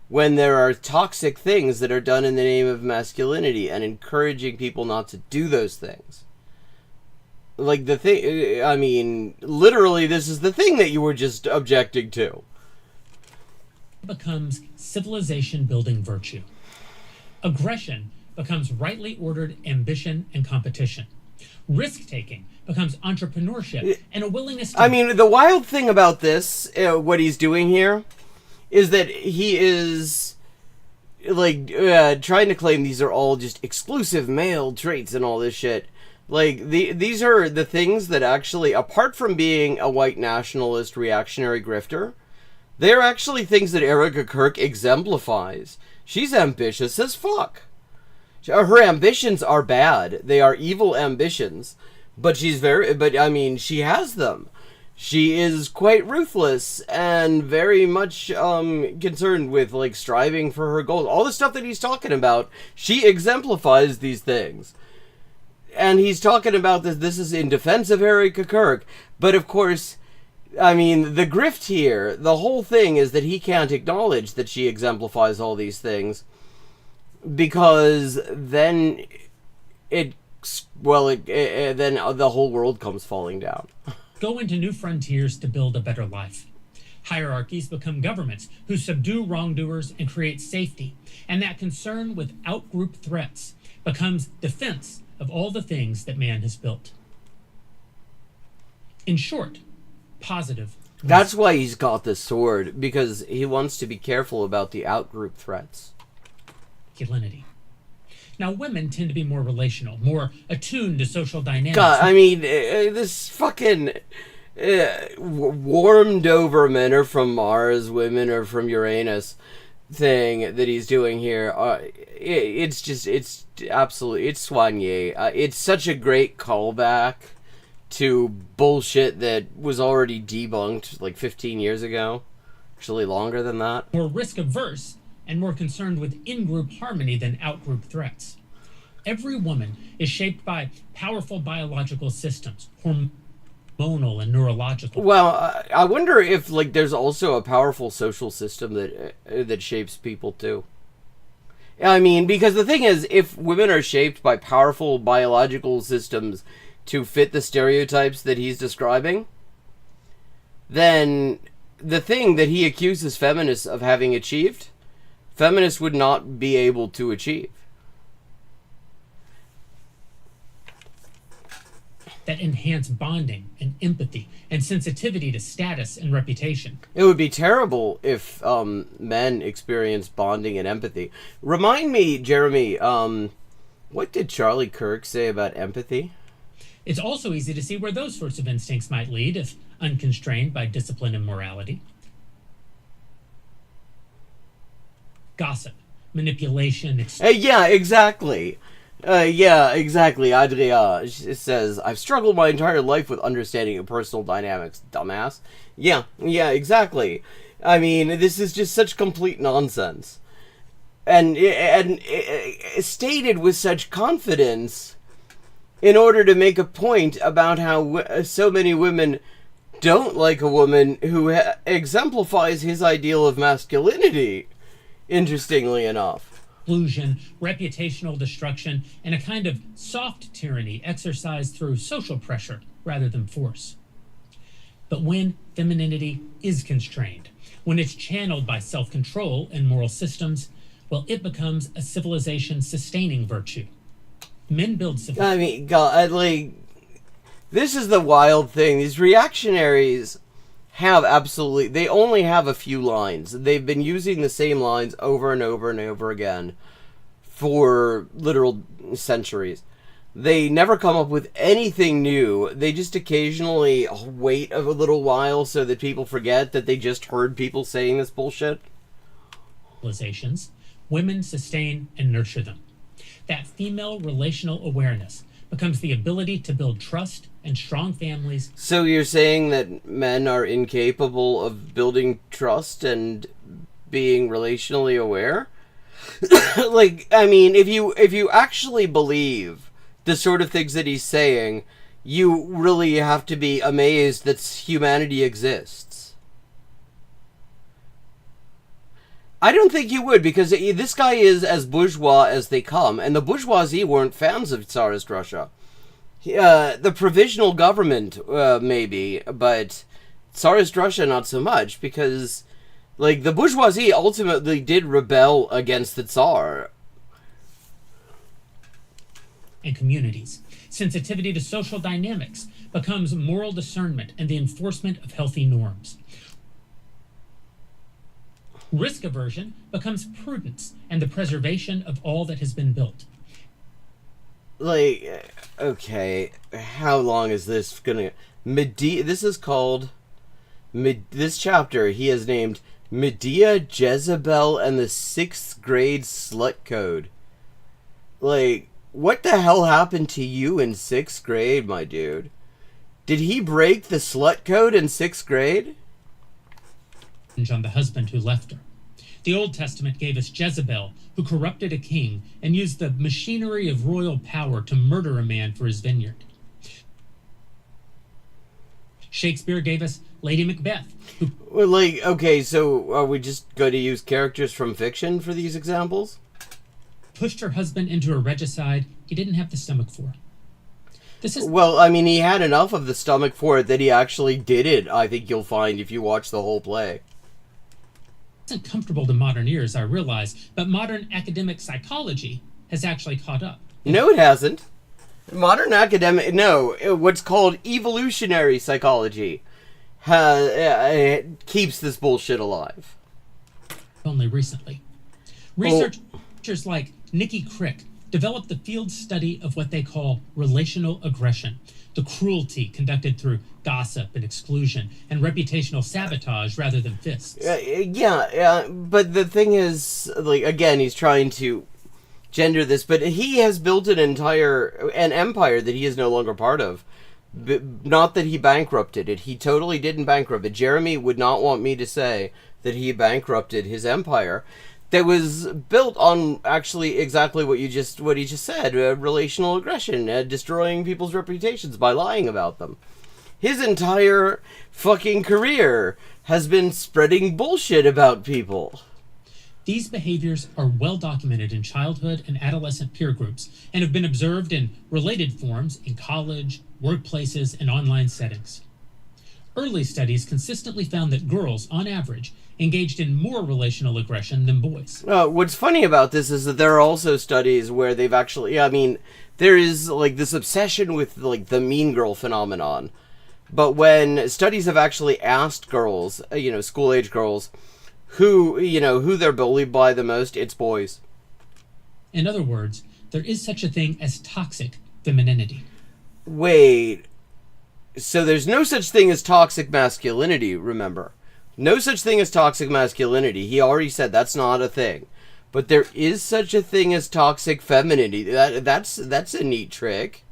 when there are toxic things that are done in the name of masculinity and encouraging people not to do those things. Like, the thing, I mean, literally, this is the thing that you were just objecting to. Becomes civilization-building virtue. Aggression becomes rightly ordered ambition and competition. Risk-taking becomes entrepreneurship and a willingness to... I mean, the wild thing about this, what he's doing here, is that he is, like, trying to claim these are all just exclusive male traits and all this shit. Like, these are the things that actually, apart from being a white nationalist reactionary grifter, they're actually things that Erica Kirk exemplifies. She's ambitious as fuck. Her ambitions are bad. They are evil ambitions. But I mean, she has them. She is quite ruthless and very much concerned with, like, striving for her goals. All the stuff that he's talking about, she exemplifies these things. And he's talking about this is in defense of Erica Kirk. But, of course, I mean, the grift here, the whole thing is that he can't acknowledge that she exemplifies all these things. Because then then the whole world comes falling down. Go into new frontiers to build a better life. Hierarchies become governments who subdue wrongdoers and create safety. And that concern with outgroup threats becomes defense of all the things that man has built. In short, positive. That's why he's got this sword, because he wants to be careful about the outgroup threats. Masculinity. Now, women tend to be more relational, more attuned to social dynamics. God, I mean, this fucking warmed over men are from Mars, women are from Uranus thing that he's doing here. It's absolutely, it's soigné. It's such a great callback to bullshit that was already debunked like 15 years ago. Actually, longer than that. More risk averse and more concerned with in-group harmony than out-group threats. Every woman is shaped by powerful biological systems, hormonal and neurological. Well, I wonder if, like, there's also a powerful social system that shapes people too. I mean, because the thing is, if women are shaped by powerful biological systems to fit the stereotypes that he's describing, then the thing that he accuses feminists of having achieved, feminists would not be able to achieve. That enhance bonding and empathy and sensitivity to status and reputation. It would be terrible if men experience bonding and empathy. Remind me, Jeremy, what did Charlie Kirk say about empathy? It's also easy to see where those sorts of instincts might lead if unconstrained by discipline and morality. Gossip, manipulation, yeah, exactly. Yeah, exactly. Adria says, I've struggled my entire life with understanding of personal dynamics, dumbass. Yeah, exactly. I mean, this is just such complete nonsense. And stated with such confidence in order to make a point about how so many women don't like a woman who exemplifies his ideal of masculinity, interestingly enough. Exclusion, reputational destruction, and a kind of soft tyranny exercised through social pressure rather than force. But when femininity is constrained, when it's channeled by self-control and moral systems, well, it becomes a civilization-sustaining virtue. Men build civilization. I mean, God, this is the wild thing. These reactionaries have absolutely, they only have a few lines. They've been using the same lines over and over and over again for literal centuries. They never come up with anything new. They just occasionally wait a little while so that people forget that they just heard people saying this bullshit. Civilizations, women sustain and nurture them. That female relational awareness becomes the ability to build trust and strong families. So you're saying that men are incapable of building trust and being relationally aware? Like, I mean, if you actually believe the sort of things that he's saying, you really have to be amazed that humanity exists. I don't think you would, because this guy is as bourgeois as they come, and the bourgeoisie weren't fans of Tsarist Russia. The provisional government, maybe, but Tsarist Russia not so much, because, like, the bourgeoisie ultimately did rebel against the Tsar. And communities. Sensitivity to social dynamics becomes moral discernment and the enforcement of healthy norms. Risk aversion becomes prudence and the preservation of all that has been built. Like, okay, how long is this gonna... This is called... This chapter he has named Medea, Jezebel, and the 6th grade slut code. Like, what the hell happened to you in 6th grade, my dude? Did he break the slut code in 6th grade? On the husband who left her. The Old Testament gave us Jezebel, who corrupted a king and used the machinery of royal power to murder a man for his vineyard. Shakespeare gave us Lady Macbeth, who... Well, like, okay, so are we just going to use characters from fiction for these examples? Pushed her husband into a regicide he didn't have the stomach for. This is... Well, I mean, he had enough of the stomach for it that he actually did it, I think you'll find, if you watch the whole play. Isn't comfortable to modern ears, I realize, but modern academic psychology has actually caught up. No, it hasn't. Modern academic... No, what's called evolutionary psychology keeps this bullshit alive. Only recently. Researchers like Nikki Crick developed the field study of what they call relational aggression, the cruelty conducted through gossip and exclusion and reputational sabotage rather than fists. Yeah, but the thing is, like, again, he's trying to gender this, but he has built an empire that he is no longer part of. Not that he bankrupted it. He totally didn't bankrupt it. Jeremy would not want me to say that he bankrupted his empire. That was built on actually exactly what he just said, relational aggression, destroying people's reputations by lying about them. His entire fucking career has been spreading bullshit about people. These behaviors are well documented in childhood and adolescent peer groups and have been observed in related forms in college, workplaces, and online settings. Early studies consistently found that girls, on average, engaged in more relational aggression than boys. What's funny about this is that there are also studies where they've actually, there is like this obsession with like the mean girl phenomenon. But when studies have actually asked girls, school-age girls, who they're bullied by the most, it's boys. In other words, there is such a thing as toxic femininity. Wait, so there's no such thing as toxic masculinity, remember? No such thing as toxic masculinity. He already said that's not a thing. But there is such a thing as toxic femininity. That's a neat trick.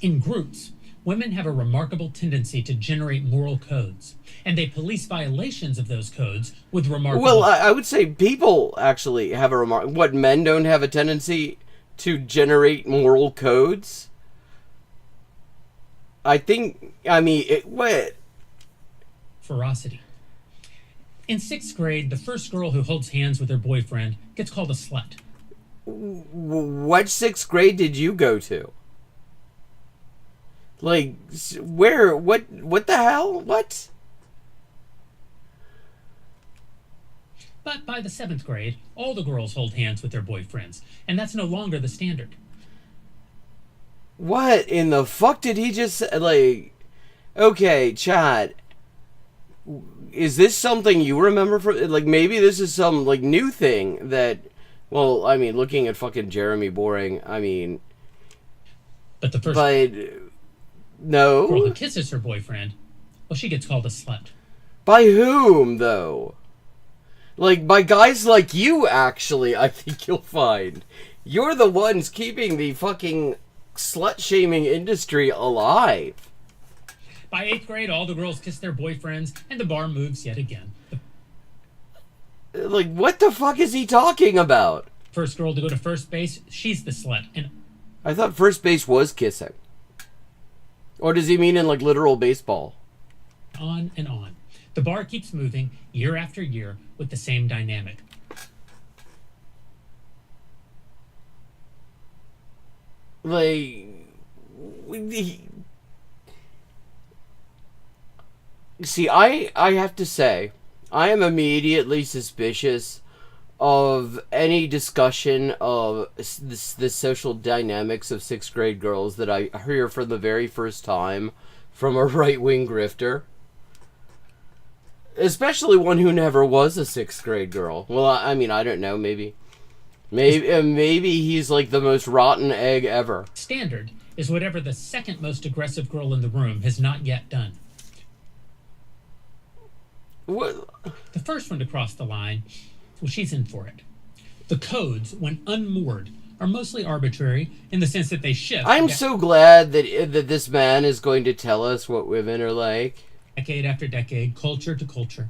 In groups, women have a remarkable tendency to generate moral codes, and they police violations of those codes with remarkable... Well, I would say people actually have a What, men don't have a tendency to generate moral codes? What? Ferocity. In 6th grade, the first girl who holds hands with her boyfriend gets called a slut. What 6th grade did you go to? Like, where? What the hell? What? But by the 7th grade, all the girls hold hands with their boyfriends, and that's no longer the standard. What in the fuck did he just say? Like, okay, Chad, is this something you remember from, like, maybe this is some, like, new thing that, well, looking at fucking Jeremy Boring, But the first... No. Girl who kisses her boyfriend, well, she gets called a slut. By whom, though? Like, by guys like you, actually, I think you'll find. You're the ones keeping the fucking slut-shaming industry alive. By 8th grade, all the girls kiss their boyfriends, and the bar moves yet again. Like, what the fuck is he talking about? First girl to go to first base, she's the slut. And I thought first base was kissing. Or does he mean in, like, literal baseball? On and on. The bar keeps moving year after year with the same dynamic. Like, see, I have to say, I am immediately suspicious of any discussion of the social dynamics of 6th grade girls that I hear for the very first time from a right-wing grifter. Especially one who never was a 6th grade girl. Well, I don't know, maybe he's like the most rotten egg ever. Standard is whatever the second most aggressive girl in the room has not yet done. What? The first one to cross the line, well, she's in for it. The codes, when unmoored, are mostly arbitrary in the sense that they shift. I'm so glad that this man is going to tell us what women are like. Decade after decade, culture to culture.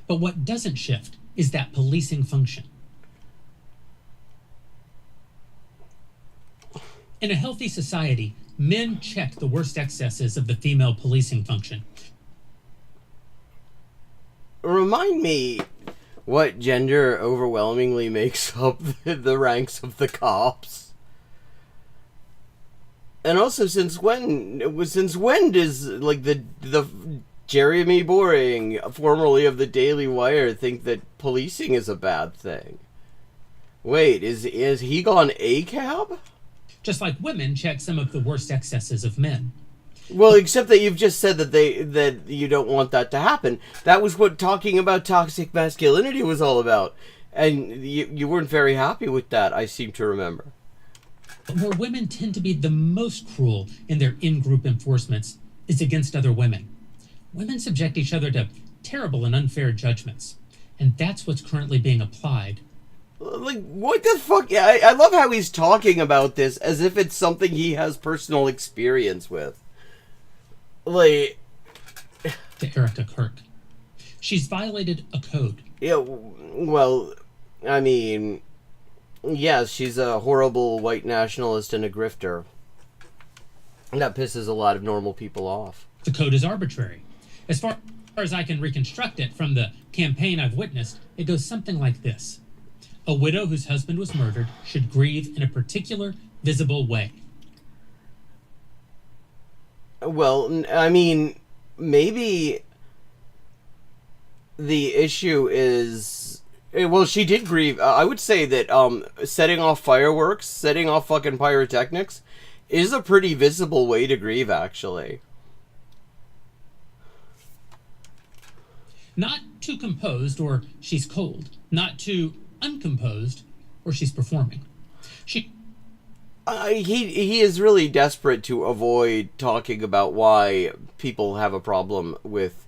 But what doesn't shift is that policing function. In a healthy society, men check the worst excesses of the female policing function. Remind me what gender overwhelmingly makes up the ranks of the cops. And also, since when does, like, the Jeremy Boring, formerly of the Daily Wire, think that policing is a bad thing? Wait, is he gone ACAB? Just like women check some of the worst excesses of men. Well, except that you've just said that you don't want that to happen. That was what talking about toxic masculinity was all about. And you weren't very happy with that, I seem to remember. But where women tend to be the most cruel in their in-group enforcements is against other women. Women subject each other to terrible and unfair judgments. And that's what's currently being applied. Like, what the fuck? I love how he's talking about this as if it's something he has personal experience with. Like, to Erica Kirk. She's violated a code. Yeah, well, yes, she's a horrible white nationalist and a grifter. That pisses a lot of normal people off. The code is arbitrary. As far far as I can reconstruct it from the campaign I've witnessed, it goes something like this. A widow whose husband was murdered should grieve in a particular, visible way. Well, I mean, maybe the issue is... Well, she did grieve. I would say that setting off fireworks, setting off fucking pyrotechnics, is a pretty visible way to grieve, actually. Not too composed, or she's cold. Not too uncomposed, or she's performing. He is really desperate to avoid talking about why people have a problem with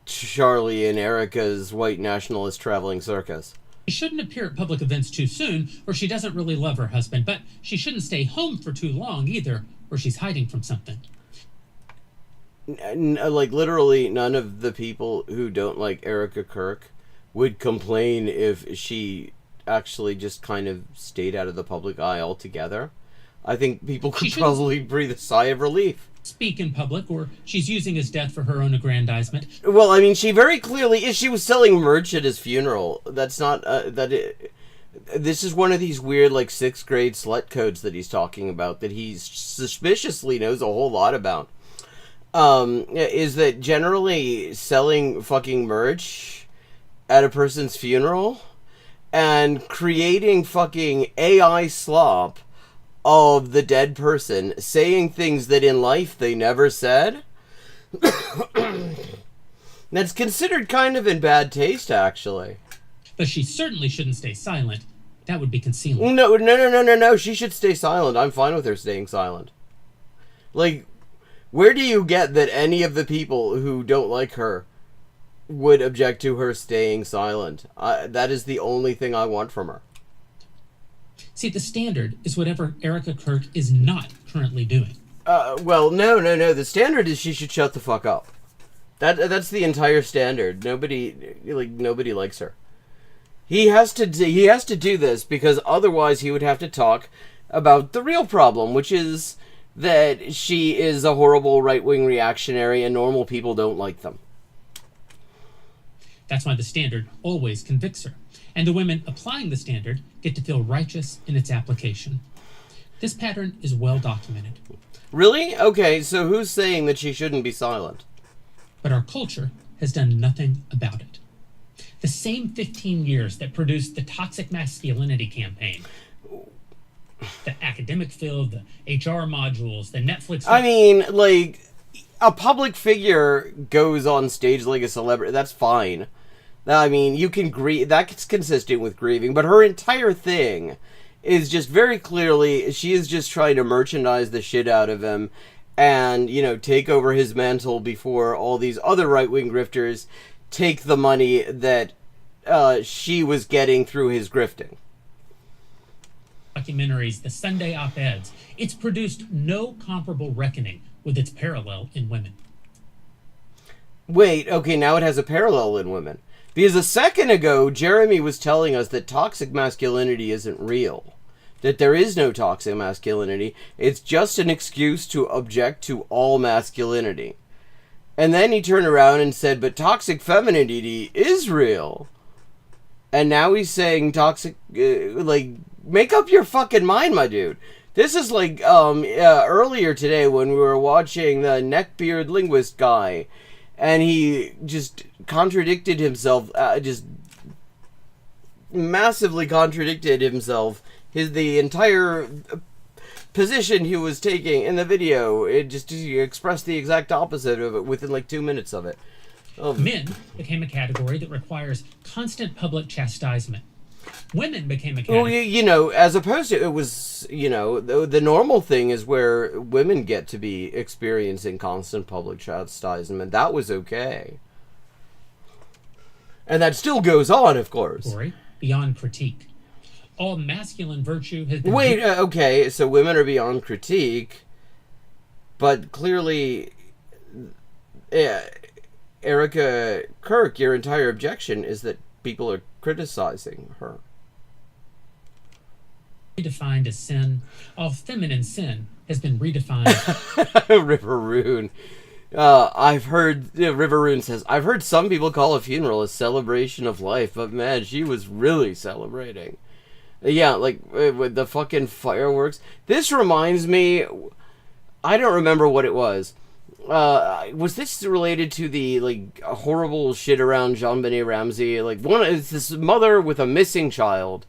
Charlie and Erica's white nationalist traveling circus. She shouldn't appear at public events too soon, or she doesn't really love her husband, but she shouldn't stay home for too long either, or she's hiding from something. Like, literally, none of the people who don't like Erica Kirk would complain if she actually just kind of stayed out of the public eye altogether. I think people could probably breathe a sigh of relief. Speak in public, or she's using his death for her own aggrandizement. Well, I mean, she very clearly is. She was selling merch at his funeral. That's not this is one of these weird, like, 6th grade slut codes that he's talking about, that he suspiciously knows a whole lot about. Is that generally selling fucking merch at a person's funeral and creating fucking AI slop of the dead person saying things that in life they never said. That's considered kind of in bad taste, But she certainly shouldn't stay silent. That would be concealing. No. She should stay silent. I'm fine with her staying silent. Like, where do you get that any of the people who don't like her would object to her staying silent? That is the only thing I want from her. See, the standard is whatever Erica Kirk is not currently doing. Well, no. The standard is she should shut the fuck up. That's the entire standard. Nobody likes her. He has to do this because otherwise he would have to talk about the real problem, which is that she is a horrible right-wing reactionary and normal people don't like them. That's why the standard always convicts her. And the women applying the standard get to feel righteous in its application. This pattern is well documented. Really? Okay, so who's saying that she shouldn't be silent? But our culture has done nothing about it. The same 15 years that produced the toxic masculinity campaign, the academic field, the HR modules, the Netflix... I mean, like, a public figure goes on stage like a celebrity. That's fine. I mean, you can grieve. That's consistent with grieving. But her entire thing is just very clearly, she is just trying to merchandise the shit out of him and, you know, take over his mantle before all these other right-wing grifters take the money that she was getting through his grifting. Documentaries, the Sunday op-eds, it's produced no comparable reckoning with its parallel in women. Wait, okay, now it has a parallel in women. Because a second ago, Jeremy was telling us that toxic masculinity isn't real. That there is no toxic masculinity. It's just an excuse to object to all masculinity. And then he turned around and said, but toxic femininity is real. And now he's saying toxic, make up your fucking mind, my dude. This is like, earlier today when we were watching the neckbeard linguist guy. And he just contradicted himself, just massively contradicted himself. The entire position he was taking in the video, he expressed the exact opposite of it within like 2 minutes of it. Men became a category that requires constant public chastisement. Women became a category... Well, you know, as opposed to, it was, you know, the normal thing is where women get to be experiencing constant public chastisement. That was okay. And that still goes on, of course. Beyond critique. All masculine virtue has been... Wait, okay, so women are beyond critique, but clearly, Erica Kirk, your entire objection is that people are criticizing her. Redefined as sin. All feminine sin has been redefined. River Rune. I've heard, Riveroon says, I've heard some people call a funeral a celebration of life, but man, she was really celebrating. Yeah, like, with the fucking fireworks. This reminds me, I don't remember what it was. Was this related to the, like, horrible shit around Jean-Benet Ramsey? Like, it's this mother with a missing child,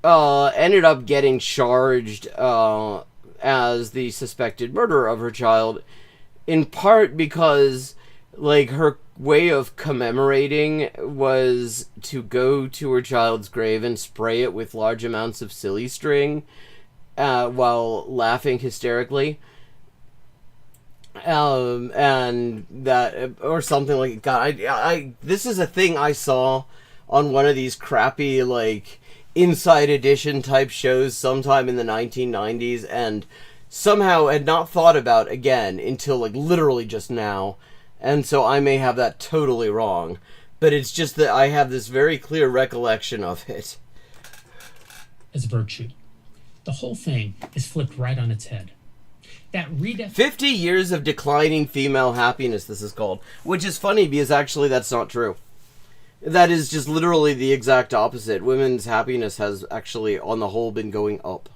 ended up getting charged, as the suspected murderer of her child, in part because, like, her way of commemorating was to go to her child's grave and spray it with large amounts of silly string, while laughing hysterically. And that, or something like, God, this is a thing I saw on one of these crappy, like, Inside Edition type shows sometime in the 1990s, and somehow had not thought about again until, like, literally just now. And so I may have that totally wrong, but it's just that I have this very clear recollection of it. As virtue. The whole thing is flipped right on its head. That 50 years of declining female happiness, this is called. Which is funny, because actually that's not true. That is just literally the exact opposite. Women's happiness has actually, on the whole, been going up.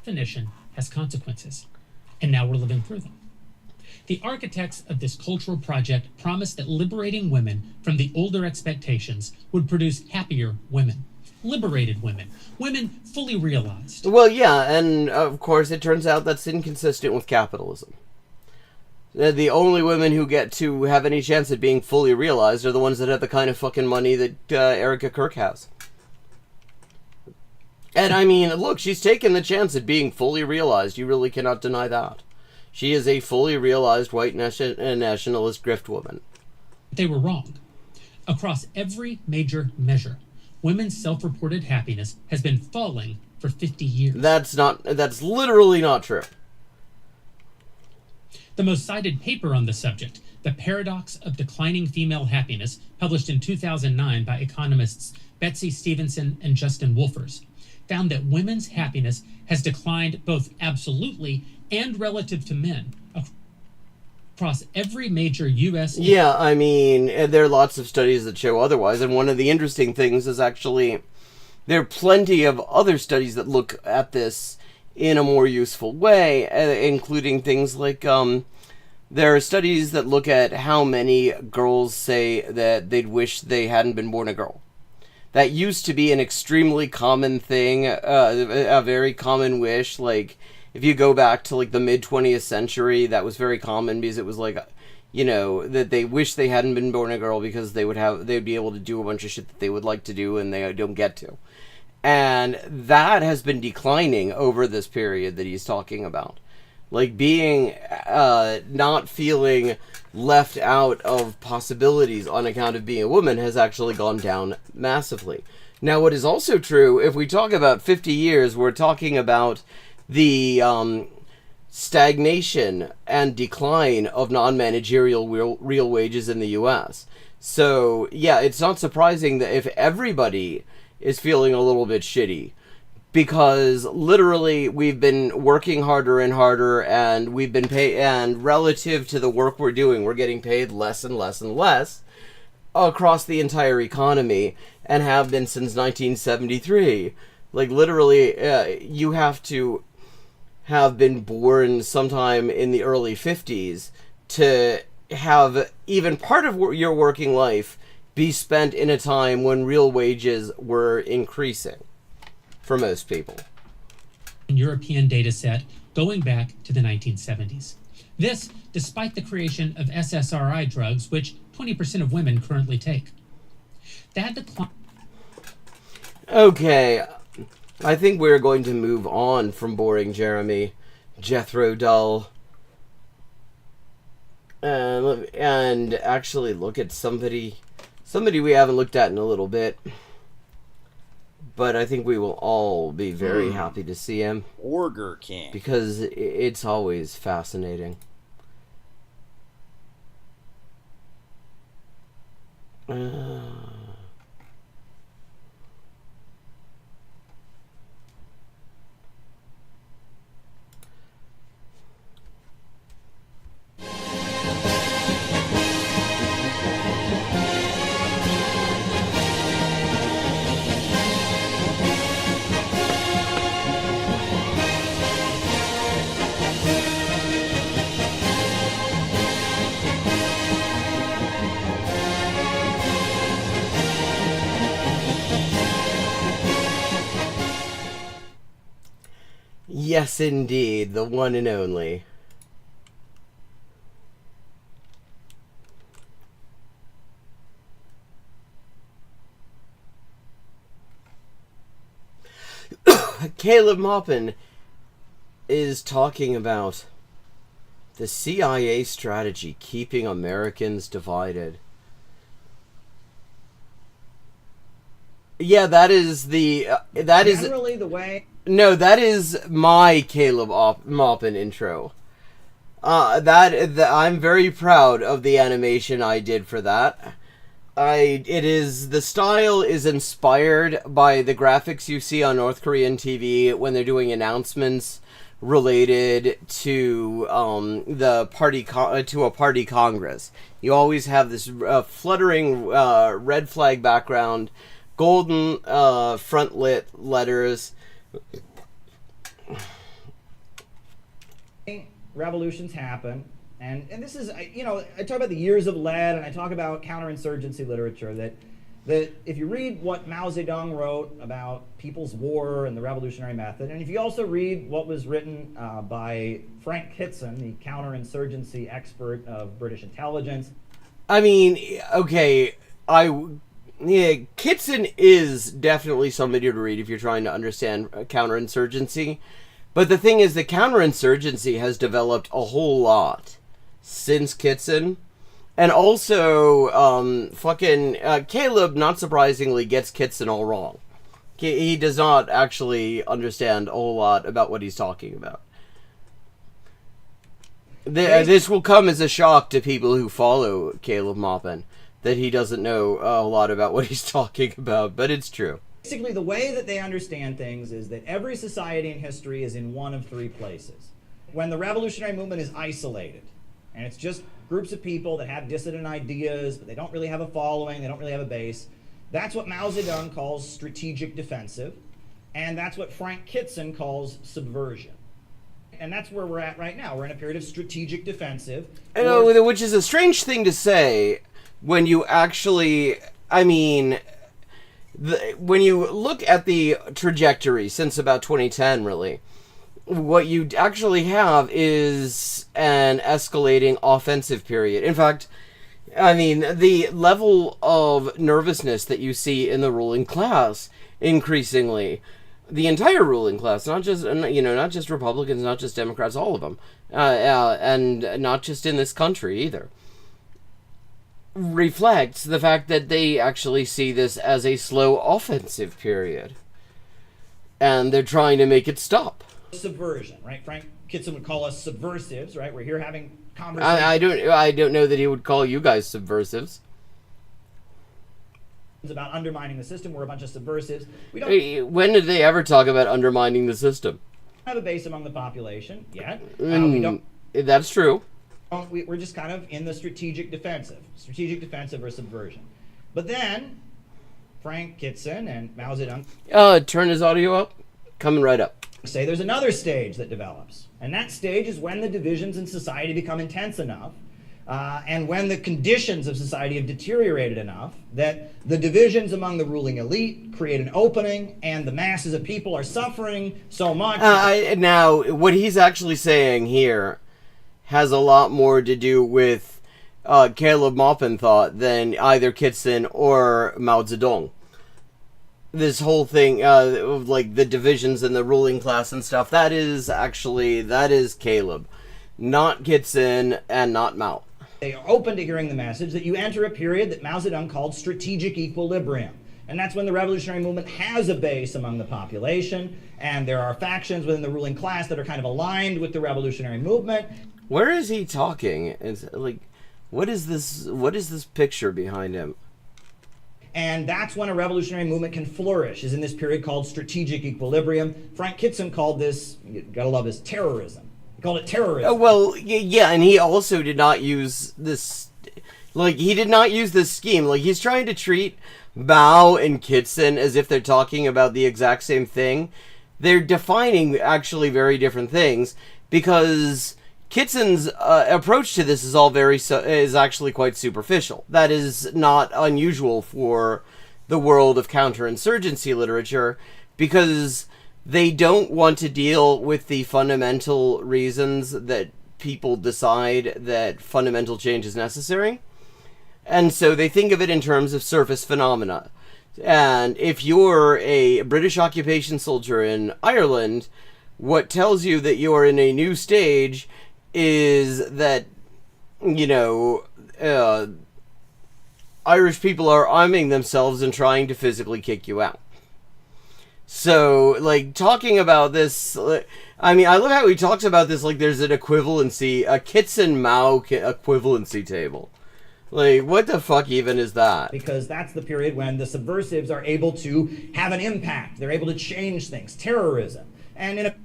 Definition has consequences, and now we're living through them. The architects of this cultural project promised that liberating women from the older expectations would produce happier women. Liberated women. Women fully realized. Well, yeah, and of course it turns out that's inconsistent with capitalism. The only women who get to have any chance at being fully realized are the ones that have the kind of fucking money that Erica Kirk has. And I mean, look, she's taken the chance at being fully realized. You really cannot deny that. She is a fully realized white nationalist grift woman. They were wrong. Across every major measure, women's self-reported happiness has been falling for 50 years. That's literally not true. The most cited paper on the subject, The Paradox of Declining Female Happiness, published in 2009 by economists Betsy Stevenson and Justin Wolfers, found that women's happiness has declined both absolutely and relative to men across every major U.S. Yeah, I mean, there are lots of studies that show otherwise, and one of the interesting things is actually there are plenty of other studies that look at this in a more useful way, including things like, there are studies that look at how many girls say that they'd wish they hadn't been born a girl. That used to be an extremely common thing, a very common wish. Like, if you go back to, like, the mid-20th century, that was very common because it was like, you know, that they wish they hadn't been born a girl because they'd be able to do a bunch of shit that they would like to do and they don't get to. And that has been declining over this period that he's talking about. Like, being, not feeling left out of possibilities on account of being a woman has actually gone down massively. Now, what is also true, if we talk about 50 years, we're talking about the stagnation and decline of non-managerial real wages in the U.S. So, yeah, it's not surprising that if everybody is feeling a little bit shitty, because literally we've been working harder and harder, and we've been paid, and relative to the work we're doing, we're getting paid less and less and less across the entire economy, and have been since 1973. Like, literally, you have to have been born sometime in the early 50s to have even part of your working life be spent in a time when real wages were increasing for most people. European data set going back to the 1970s. This, despite the creation of SSRI drugs, which 20% of women currently take. That decline... Okay, I think we're going to move on from boring Jeremy, Jethro Dull, and actually look at somebody we haven't looked at in a little bit. But I think we will all be very happy to see him. Orger King. Because it's always fascinating. Yes, indeed, the one and only. Caleb Maupin is talking about the CIA strategy keeping Americans divided. Yeah, that is the Generally the way. No, that is my Caleb Maupin intro. I'm very proud of the animation I did for that. The style is inspired by the graphics you see on North Korean TV when they're doing announcements related to a party congress. You always have this fluttering red flag background, golden front lit letters. Revolutions happen, and this is, you know, I talk about the years of lead, and I talk about counterinsurgency literature, that if you read what Mao Zedong wrote about People's War and the revolutionary method, and if you also read what was written by Frank Kitson, the counterinsurgency expert of British intelligence. I mean, okay, Kitson is definitely somebody to read if you're trying to understand counterinsurgency. But the thing is, the counterinsurgency has developed a whole lot since Kitson. And also, Caleb, not surprisingly, gets Kitson all wrong. He does not actually understand a whole lot about what he's talking about. This will come as a shock to people who follow Caleb Maupin, that he doesn't know a lot about what he's talking about, but it's true. Basically, the way that they understand things is that every society in history is in one of three places. When the revolutionary movement is isolated, and it's just groups of people that have dissident ideas, but they don't really have a following, they don't really have a base, that's what Mao Zedong calls strategic defensive, and that's what Frank Kitson calls subversion. And that's where we're at right now. We're in a period of strategic defensive. Which is a strange thing to say when you actually, when you look at the trajectory since about 2010, really, what you actually have is an escalating offensive period. In fact, the level of nervousness that you see in the ruling class, increasingly, the entire ruling class, not just Republicans, not just Democrats, all of them, and not just in this country either, reflects the fact that they actually see this as a slow offensive period, and they're trying to make it stop. Subversion, right? Frank Kitson would call us subversives, right? We're here having conversations. I don't know that he would call you guys subversives. About undermining the system. We're a bunch of subversives. We don't. When did they ever talk about undermining the system? Have a base among the population yet. We don't. That's true. We're just kind of in the strategic defensive or subversion. But then Frank Kitson and Mao Zedong turn his audio up. Coming right up. Say there's another stage that develops, and that stage is when the divisions in society become intense enough, and when the conditions of society have deteriorated enough that the divisions among the ruling elite create an opening, and the masses of people are suffering so much. Now, what he's actually saying here has a lot more to do with Caleb Maupin thought than either Kitson or Mao Zedong. This whole thing, like the divisions in the ruling class and stuff, that is Caleb, not Kitson and not Mao. They are open to hearing the message that you enter a period that Mao Zedong called strategic equilibrium. And that's when the revolutionary movement has a base among the population, and there are factions within the ruling class that are kind of aligned with the revolutionary movement. Where is he talking? It's like, what is this picture behind him? And that's when a revolutionary movement can flourish, is in this period called strategic equilibrium. Frank Kitson called this, you gotta love this, terrorism. He called it terrorism. Well, yeah, and he also did not use this, he did not use this scheme. He's trying to treat Mao and Kitson as if they're talking about the exact same thing. They're defining actually very different things, because Kitson's approach to this is actually quite superficial. That is not unusual for the world of counterinsurgency literature, because they don't want to deal with the fundamental reasons that people decide that fundamental change is necessary. And so they think of it in terms of surface phenomena. And if you're a British occupation soldier in Ireland, what tells you that you're in a new stage is that, you know, Irish people are arming themselves and trying to physically kick you out. So, like, talking about this, I mean, I love how he talks about this like there's an equivalency, a Kitson-Mao equivalency table. Like, what the fuck even is that? Because that's the period when the subversives are able to have an impact. They're able to change things. Terrorism. And in a...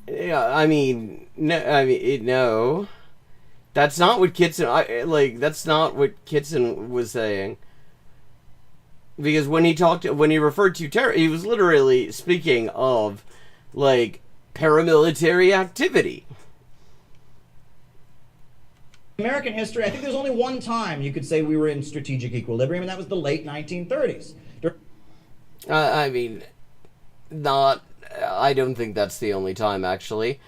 Yeah, I mean, no. That's not what Kitson, that's not what Kitson was saying. Because when he referred to terror, he was literally speaking of, like, paramilitary activity. American history, I think there's only one time you could say we were in strategic equilibrium, and that was the late 1930s. I mean, I don't think that's the only time, actually.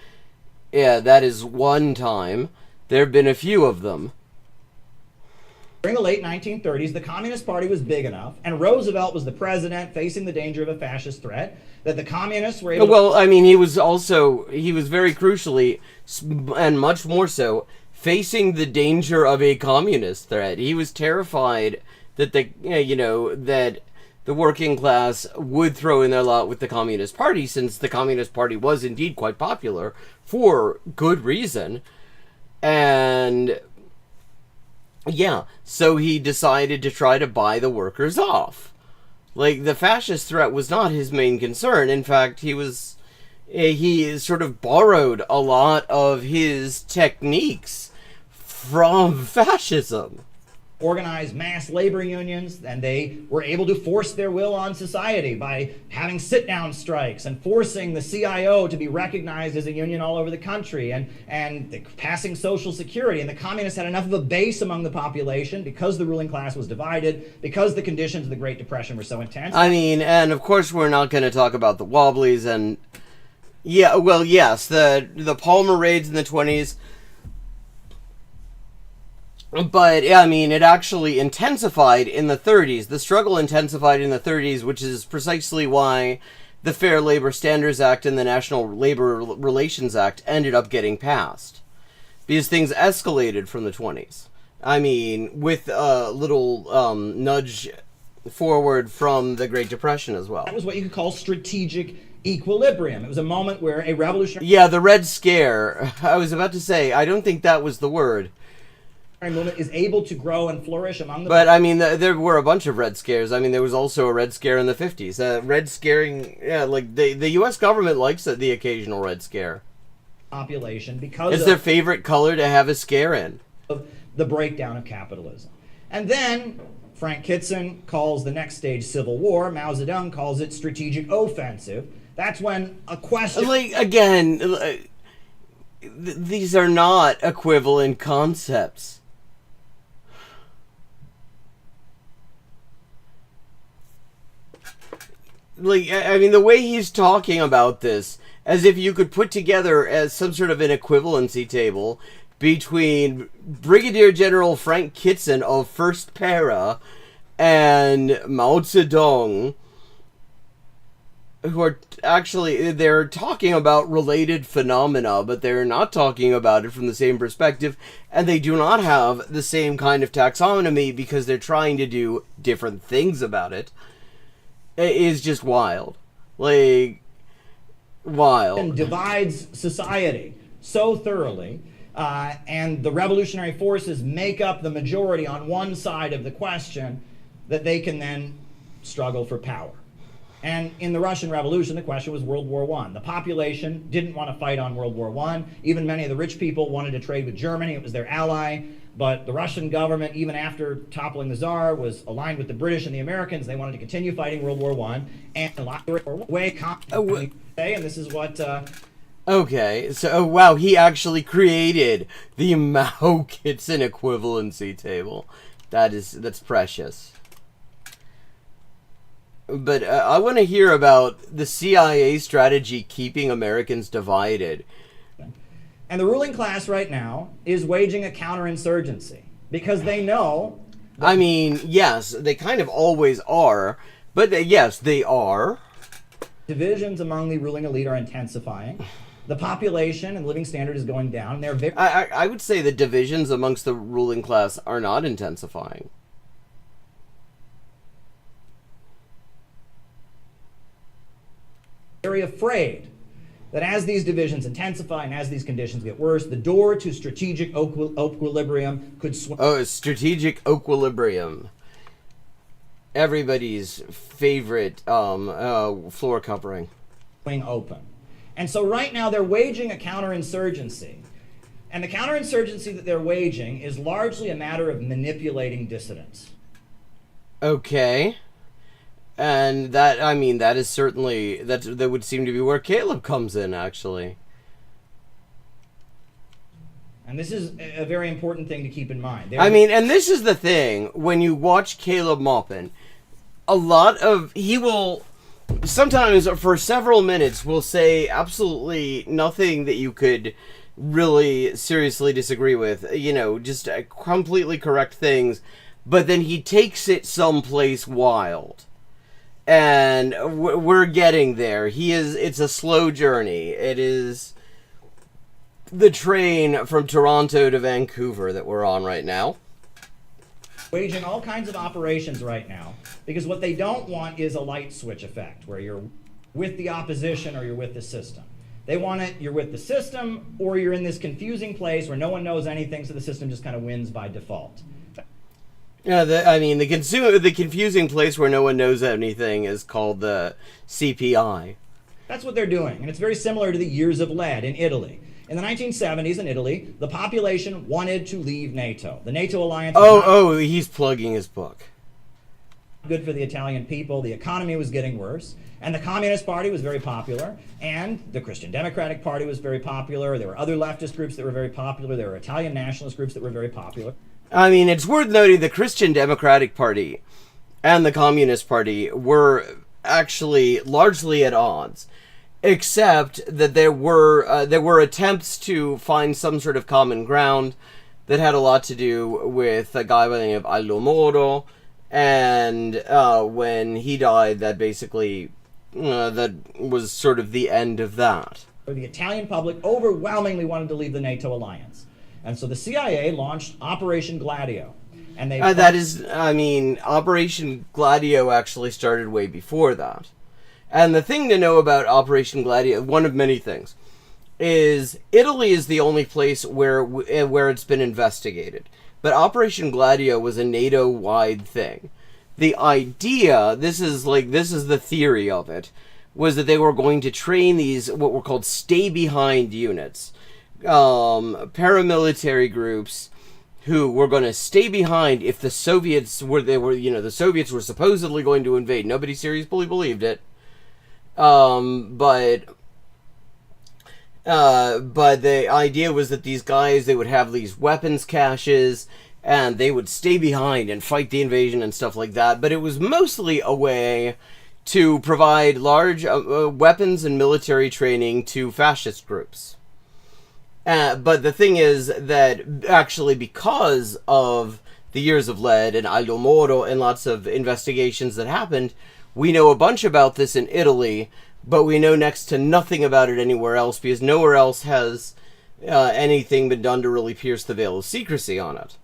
Yeah, that is one time. There have been a few of them. During the late 1930s, the Communist Party was big enough, and Roosevelt was the president facing the danger of a fascist threat, that the communists were able Well, I mean, he was very crucially, and much more so, facing the danger of a communist threat. He was terrified that that the working class would throw in their lot with the Communist Party, since the Communist Party was indeed quite popular for good reason. And yeah, so he decided to try to buy the workers off. Like, the fascist threat was not his main concern. In fact, he sort of borrowed a lot of his techniques from fascism. Organized mass labor unions, and they were able to force their will on society by having sit-down strikes and forcing the CIO to be recognized as a union all over the country, and passing Social Security. And the communists had enough of a base among the population, because the ruling class was divided, because the conditions of the Great Depression were so intense. I mean, and of course we're not going to talk about the Wobblies, and yeah, well, yes, the Palmer raids in the 20s. But, I mean, it actually intensified in the 30s. The struggle intensified in the 30s, which is precisely why the Fair Labor Standards Act and the National Labor Relations Act ended up getting passed. Because things escalated from the 20s. I mean, with a little nudge forward from the Great Depression as well. That was what you could call strategic equilibrium. It was a moment where a revolutionary... Yeah, the Red Scare. I was about to say, I don't think that was the word. Movement is able to grow and flourish among the... But, I mean, there were a bunch of Red Scares. I mean, there was also a Red Scare in the 50s. Red Scaring, yeah, like, the U.S. government likes the occasional Red Scare. Population, because it's their favorite color to have a scare in. Of the breakdown of capitalism. And then Frank Kitson calls the next stage civil war. Mao Zedong calls it strategic offensive. That's when a question... Like, again, these are not equivalent concepts. Like, I mean, the way he's talking about this, as if you could put together as some sort of an equivalency table between Brigadier General Frank Kitson of First Para and Mao Zedong, who are actually, they're talking about related phenomena, but they're not talking about it from the same perspective, and they do not have the same kind of taxonomy because they're trying to do different things about it. It is just wild. Like, wild. And divides society so thoroughly, and the revolutionary forces make up the majority on one side of the question, that they can then struggle for power. And in the Russian Revolution, the question was World War I. The population didn't want to fight on World War I. Even many of the rich people wanted to trade with Germany. It was their ally. But the Russian government, even after toppling the Tsar, was aligned with the British and the Americans. They wanted to continue fighting World War I. And a lot of way, and this is what... Okay, so, wow, he actually created the Mao-Kitson equivalency table. That's precious. But I want to hear about the CIA strategy keeping Americans divided. And the ruling class right now is waging a counterinsurgency because they know... I mean, yes, they kind of always are, but yes, they are. Divisions among the ruling elite are intensifying. The population and living standard is going down. And they're very... I would say the divisions amongst the ruling class are not intensifying. Very afraid that as these divisions intensify and as these conditions get worse, the door to strategic equilibrium could swing. Oh, strategic equilibrium. Everybody's favorite floor covering. Swing open. And so right now they're waging a counterinsurgency. And the counterinsurgency that they're waging is largely a matter of manipulating dissidents. Okay. And that, I mean, that is certainly, that would seem to be where Caleb comes in, actually. And this is a very important thing to keep in mind. I mean, and this is the thing, when you watch Caleb Maupin, a lot of, he will, sometimes for several minutes, will say absolutely nothing that you could really seriously disagree with, you know, just completely correct things, but then he takes it someplace wild. And we're getting there. It's a slow journey. It is the train from Toronto to Vancouver that we're on right now. Waging all kinds of operations right now, because what they don't want is a light switch effect, where you're with the opposition or you're with the system. They want it, you're with the system, or you're in this confusing place where no one knows anything, so the system just kind of wins by default. Yeah, the confusing place where no one knows anything is called the CPI. That's what they're doing, and it's very similar to the years of lead in Italy. In the 1970s in Italy, the population wanted to leave NATO. The NATO alliance... He's plugging his book. Good for the Italian people. The economy was getting worse. And the Communist Party was very popular. And the Christian Democratic Party was very popular. There were other leftist groups that were very popular. There were Italian nationalist groups that were very popular. I mean, it's worth noting the Christian Democratic Party and the Communist Party were actually largely at odds, except that there were attempts to find some sort of common ground that had a lot to do with a guy by the name of Aldo Moro, and when he died, that basically that was sort of the end of that. The Italian public overwhelmingly wanted to leave the NATO alliance. And so the CIA launched Operation Gladio. And Operation Gladio actually started way before that. And the thing to know about Operation Gladio, one of many things, is Italy is the only place where it's been investigated. But Operation Gladio was a NATO-wide thing. The idea, this is the theory of it, was that they were going to train these, what were called stay-behind units, paramilitary groups who were going to stay behind if the Soviets the Soviets were supposedly going to invade. Nobody seriously believed it. But the idea was that these guys, they would have these weapons caches and they would stay behind and fight the invasion and stuff like that. But it was mostly a way to provide large weapons and military training to fascist groups. But the thing is that actually because of the years of lead and Aldo Moro and lots of investigations that happened, we know a bunch about this in Italy, but we know next to nothing about it anywhere else because nowhere else has anything been done to really pierce the veil of secrecy on it.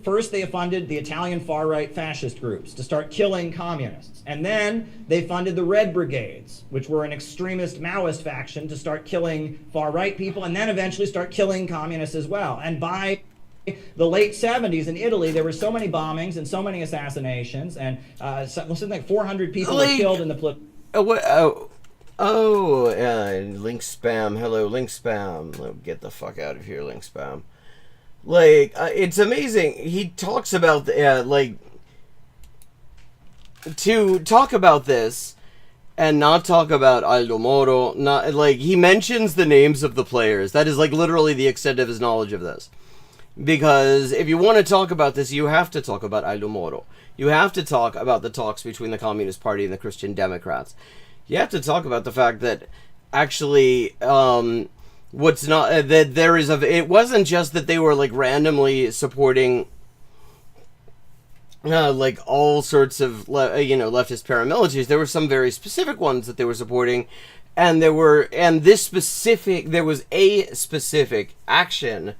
First, they funded the Italian far-right fascist groups to start killing communists. And then they funded the Red Brigades, which were an extremist Maoist faction, to start killing far-right people and then eventually start killing communists as well. And by the late 70s in Italy, there were so many bombings and so many assassinations, and something like 400 people were killed in the... link spam. Hello, link spam. Get the fuck out of here, link spam. It's amazing. He talks about, to talk about this and not talk about Aldo Moro, he mentions the names of the players. That is, literally the extent of his knowledge of this. Because if you want to talk about this, you have to talk about Aldo Moro. You have to talk about the talks between the Communist Party and the Christian Democrats. You have to talk about the fact that actually, what's not that there is it wasn't just that they were like randomly supporting like all sorts of leftist paramilitaries. There were some very specific ones that they were supporting, and there was a specific action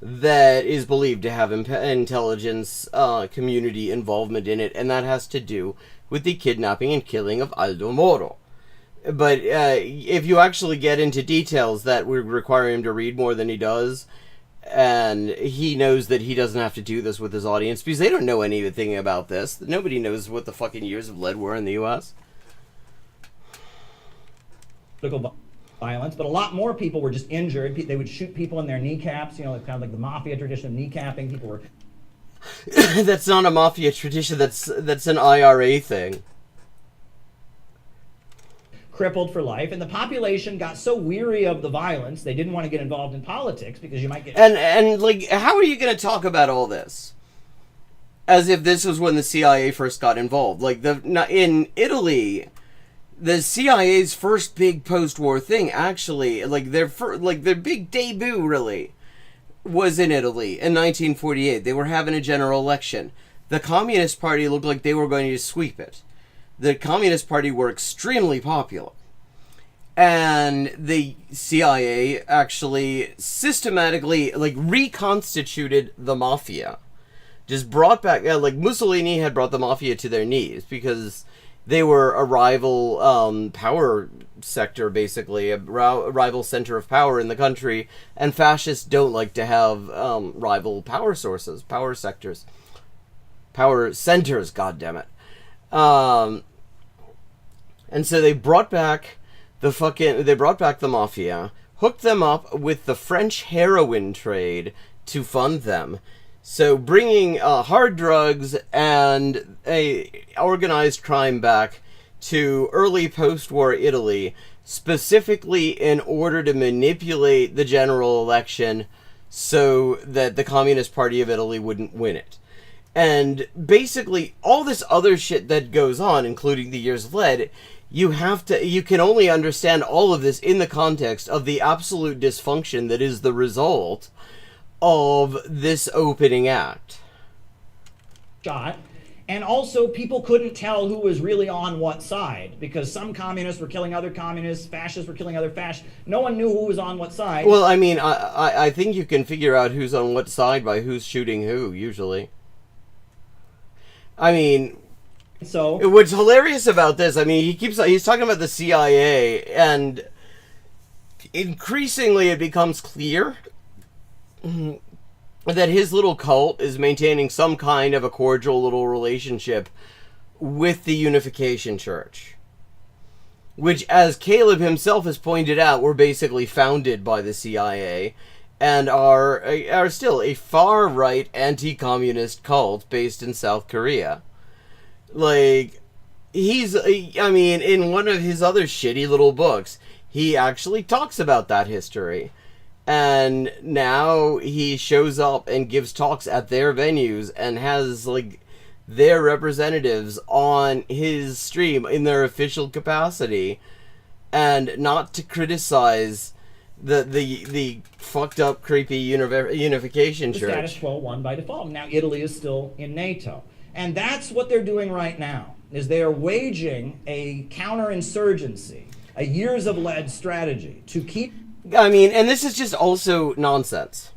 that is believed to have intelligence community involvement in it, and that has to do with the kidnapping and killing of Aldo Moro. But if you actually get into details, that would require him to read more than he does, and he knows that he doesn't have to do this with his audience, because they don't know anything about this. Nobody knows what the fucking years of lead were in the U.S. Violence, but a lot more people were just injured. They would shoot people in their kneecaps, kind of like the mafia tradition of kneecapping. People were... That's not a mafia tradition, that's an IRA thing. Crippled for life, and the population got so weary of the violence, they didn't want to get involved in politics because you might get... And like, how are you going to talk about all this? As if this was when the CIA first got involved. Like, in Italy... The CIA's first big post-war thing, actually, like their big debut, really, was in Italy in 1948. They were having a general election. The Communist Party looked like they were going to sweep it. The Communist Party were extremely popular. And the CIA actually systematically, like, reconstituted the mafia. Just brought back, like, Mussolini had brought the mafia to their knees, because... they were a rival power sector, basically, a rival center of power in the country, and fascists don't like to have rival power sources, power sectors, power centers, goddammit. And so they brought back the mafia, hooked them up with the French heroin trade to fund them. So bringing hard drugs and a organized crime back to early post-war Italy, specifically in order to manipulate the general election so that the Communist Party of Italy wouldn't win it. And basically all this other shit that goes on, including the years of lead, you can only understand all of this in the context of the absolute dysfunction that is the result of this opening act. And also, people couldn't tell who was really on what side, because some communists were killing other communists, fascists were killing other fascists. No one knew who was on what side. Well, I mean, I think you can figure out who's on what side by who's shooting who, usually. I mean... So... what's hilarious about this, I mean, he's talking about the CIA, and increasingly it becomes clear that his little cult is maintaining some kind of a cordial little relationship with the Unification Church, which, as Caleb himself has pointed out, were basically founded by the CIA and are still a far-right anti-communist cult based in South Korea. Like, in one of his other shitty little books, he actually talks about that history. And now he shows up and gives talks at their venues and has, like, their representatives on his stream in their official capacity, and not to criticize the fucked up, creepy Unification Church. The status quo won by default. Now Italy is still in NATO. And that's what they're doing right now, is they are waging a counterinsurgency, a years of lead strategy to keep... I mean, and this is just also nonsense.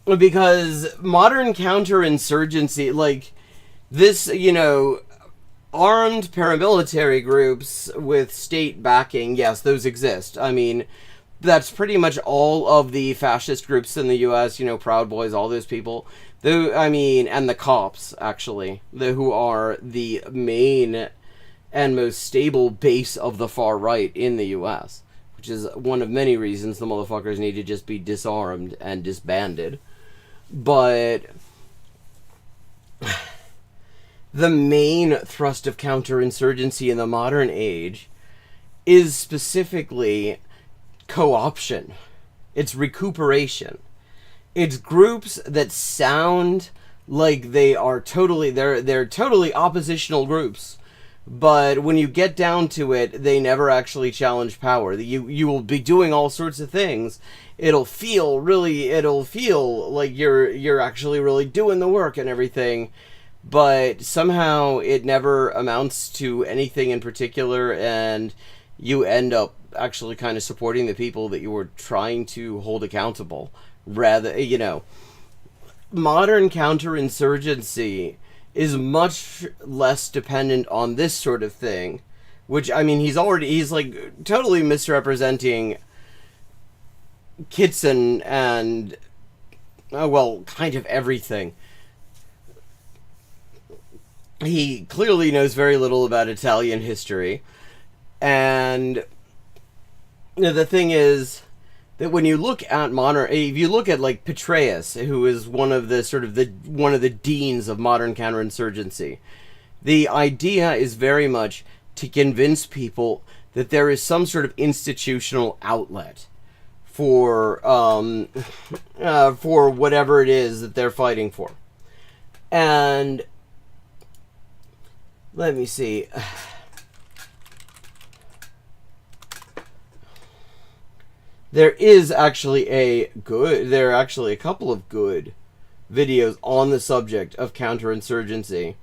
Because modern counterinsurgency, like, this, armed paramilitary groups with state backing, yes, those exist. I mean, that's pretty much all of the fascist groups in the U.S., Proud Boys, all those people. And the cops, actually, who are the main and most stable base of the far right in the U.S., which is one of many reasons the motherfuckers need to just be disarmed and disbanded. But the main thrust of counterinsurgency in the modern age is specifically co-option. It's recuperation. It's groups that sound like they're totally oppositional groups, but when you get down to it, they never actually challenge power. You will be doing all sorts of things. It'll feel like you're actually really doing the work and everything, but somehow it never amounts to anything in particular, and you end up actually kind of supporting the people that you were trying to hold accountable. Rather, modern counterinsurgency is much less dependent on this sort of thing, which, I mean, he's like totally misrepresenting Kitson and, well, kind of everything. He clearly knows very little about Italian history, and the thing is that when you look at if you look at like Petraeus, who is one of the deans of modern counterinsurgency, the idea is very much to convince people that there is some sort of institutional outlet for whatever it is that they're fighting for. And let me see. There are actually a couple of good videos on the subject of counterinsurgency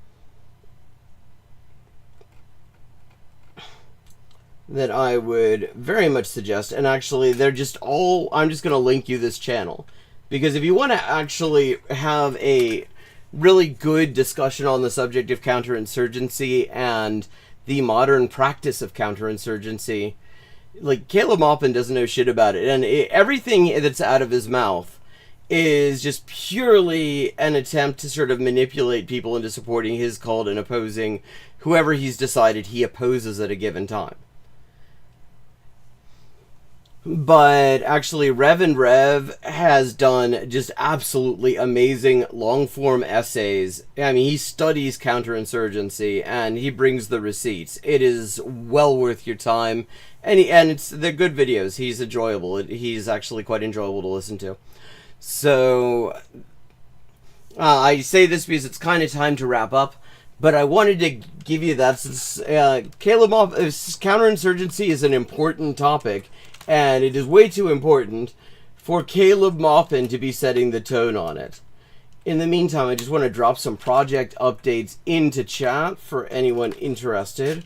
that I would very much suggest. And actually, I'm just going to link you this channel, because if you want to actually have a really good discussion on the subject of counterinsurgency and the modern practice of counterinsurgency, like, Caleb Maupin doesn't know shit about it, and everything that's out of his mouth is just purely an attempt to sort of manipulate people into supporting his cult and opposing whoever he's decided he opposes at a given time. But actually, Rev and Rev has done just absolutely amazing long-form essays. I mean, he studies counterinsurgency, and he brings the receipts. It is well worth your time. And they're good videos. He's enjoyable. He's actually quite enjoyable to listen to. So, I say this because it's kind of time to wrap up, but I wanted to give you that, since counterinsurgency is an important topic, and it is way too important for Caleb Maupin to be setting the tone on it. In the meantime, I just want to drop some project updates into chat for anyone interested.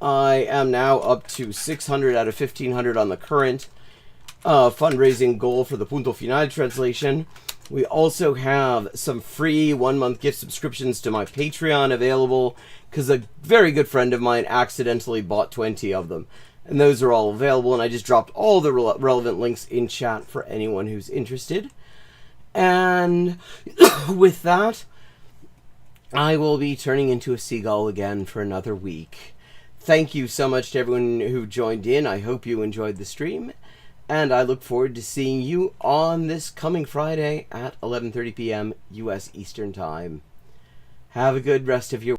I am now up to 600 out of 1,500 on the current fundraising goal for the Punto Final translation. We also have some free 1-month gift subscriptions to my Patreon available, because a very good friend of mine accidentally bought 20 of them. And those are all available, and I just dropped all the relevant links in chat for anyone who's interested. And with that, I will be turning into a seagull again for another week. Thank you so much to everyone who joined in. I hope you enjoyed the stream, and I look forward to seeing you on this coming Friday at 11:30 p.m. U.S. Eastern Time. Have a good rest of your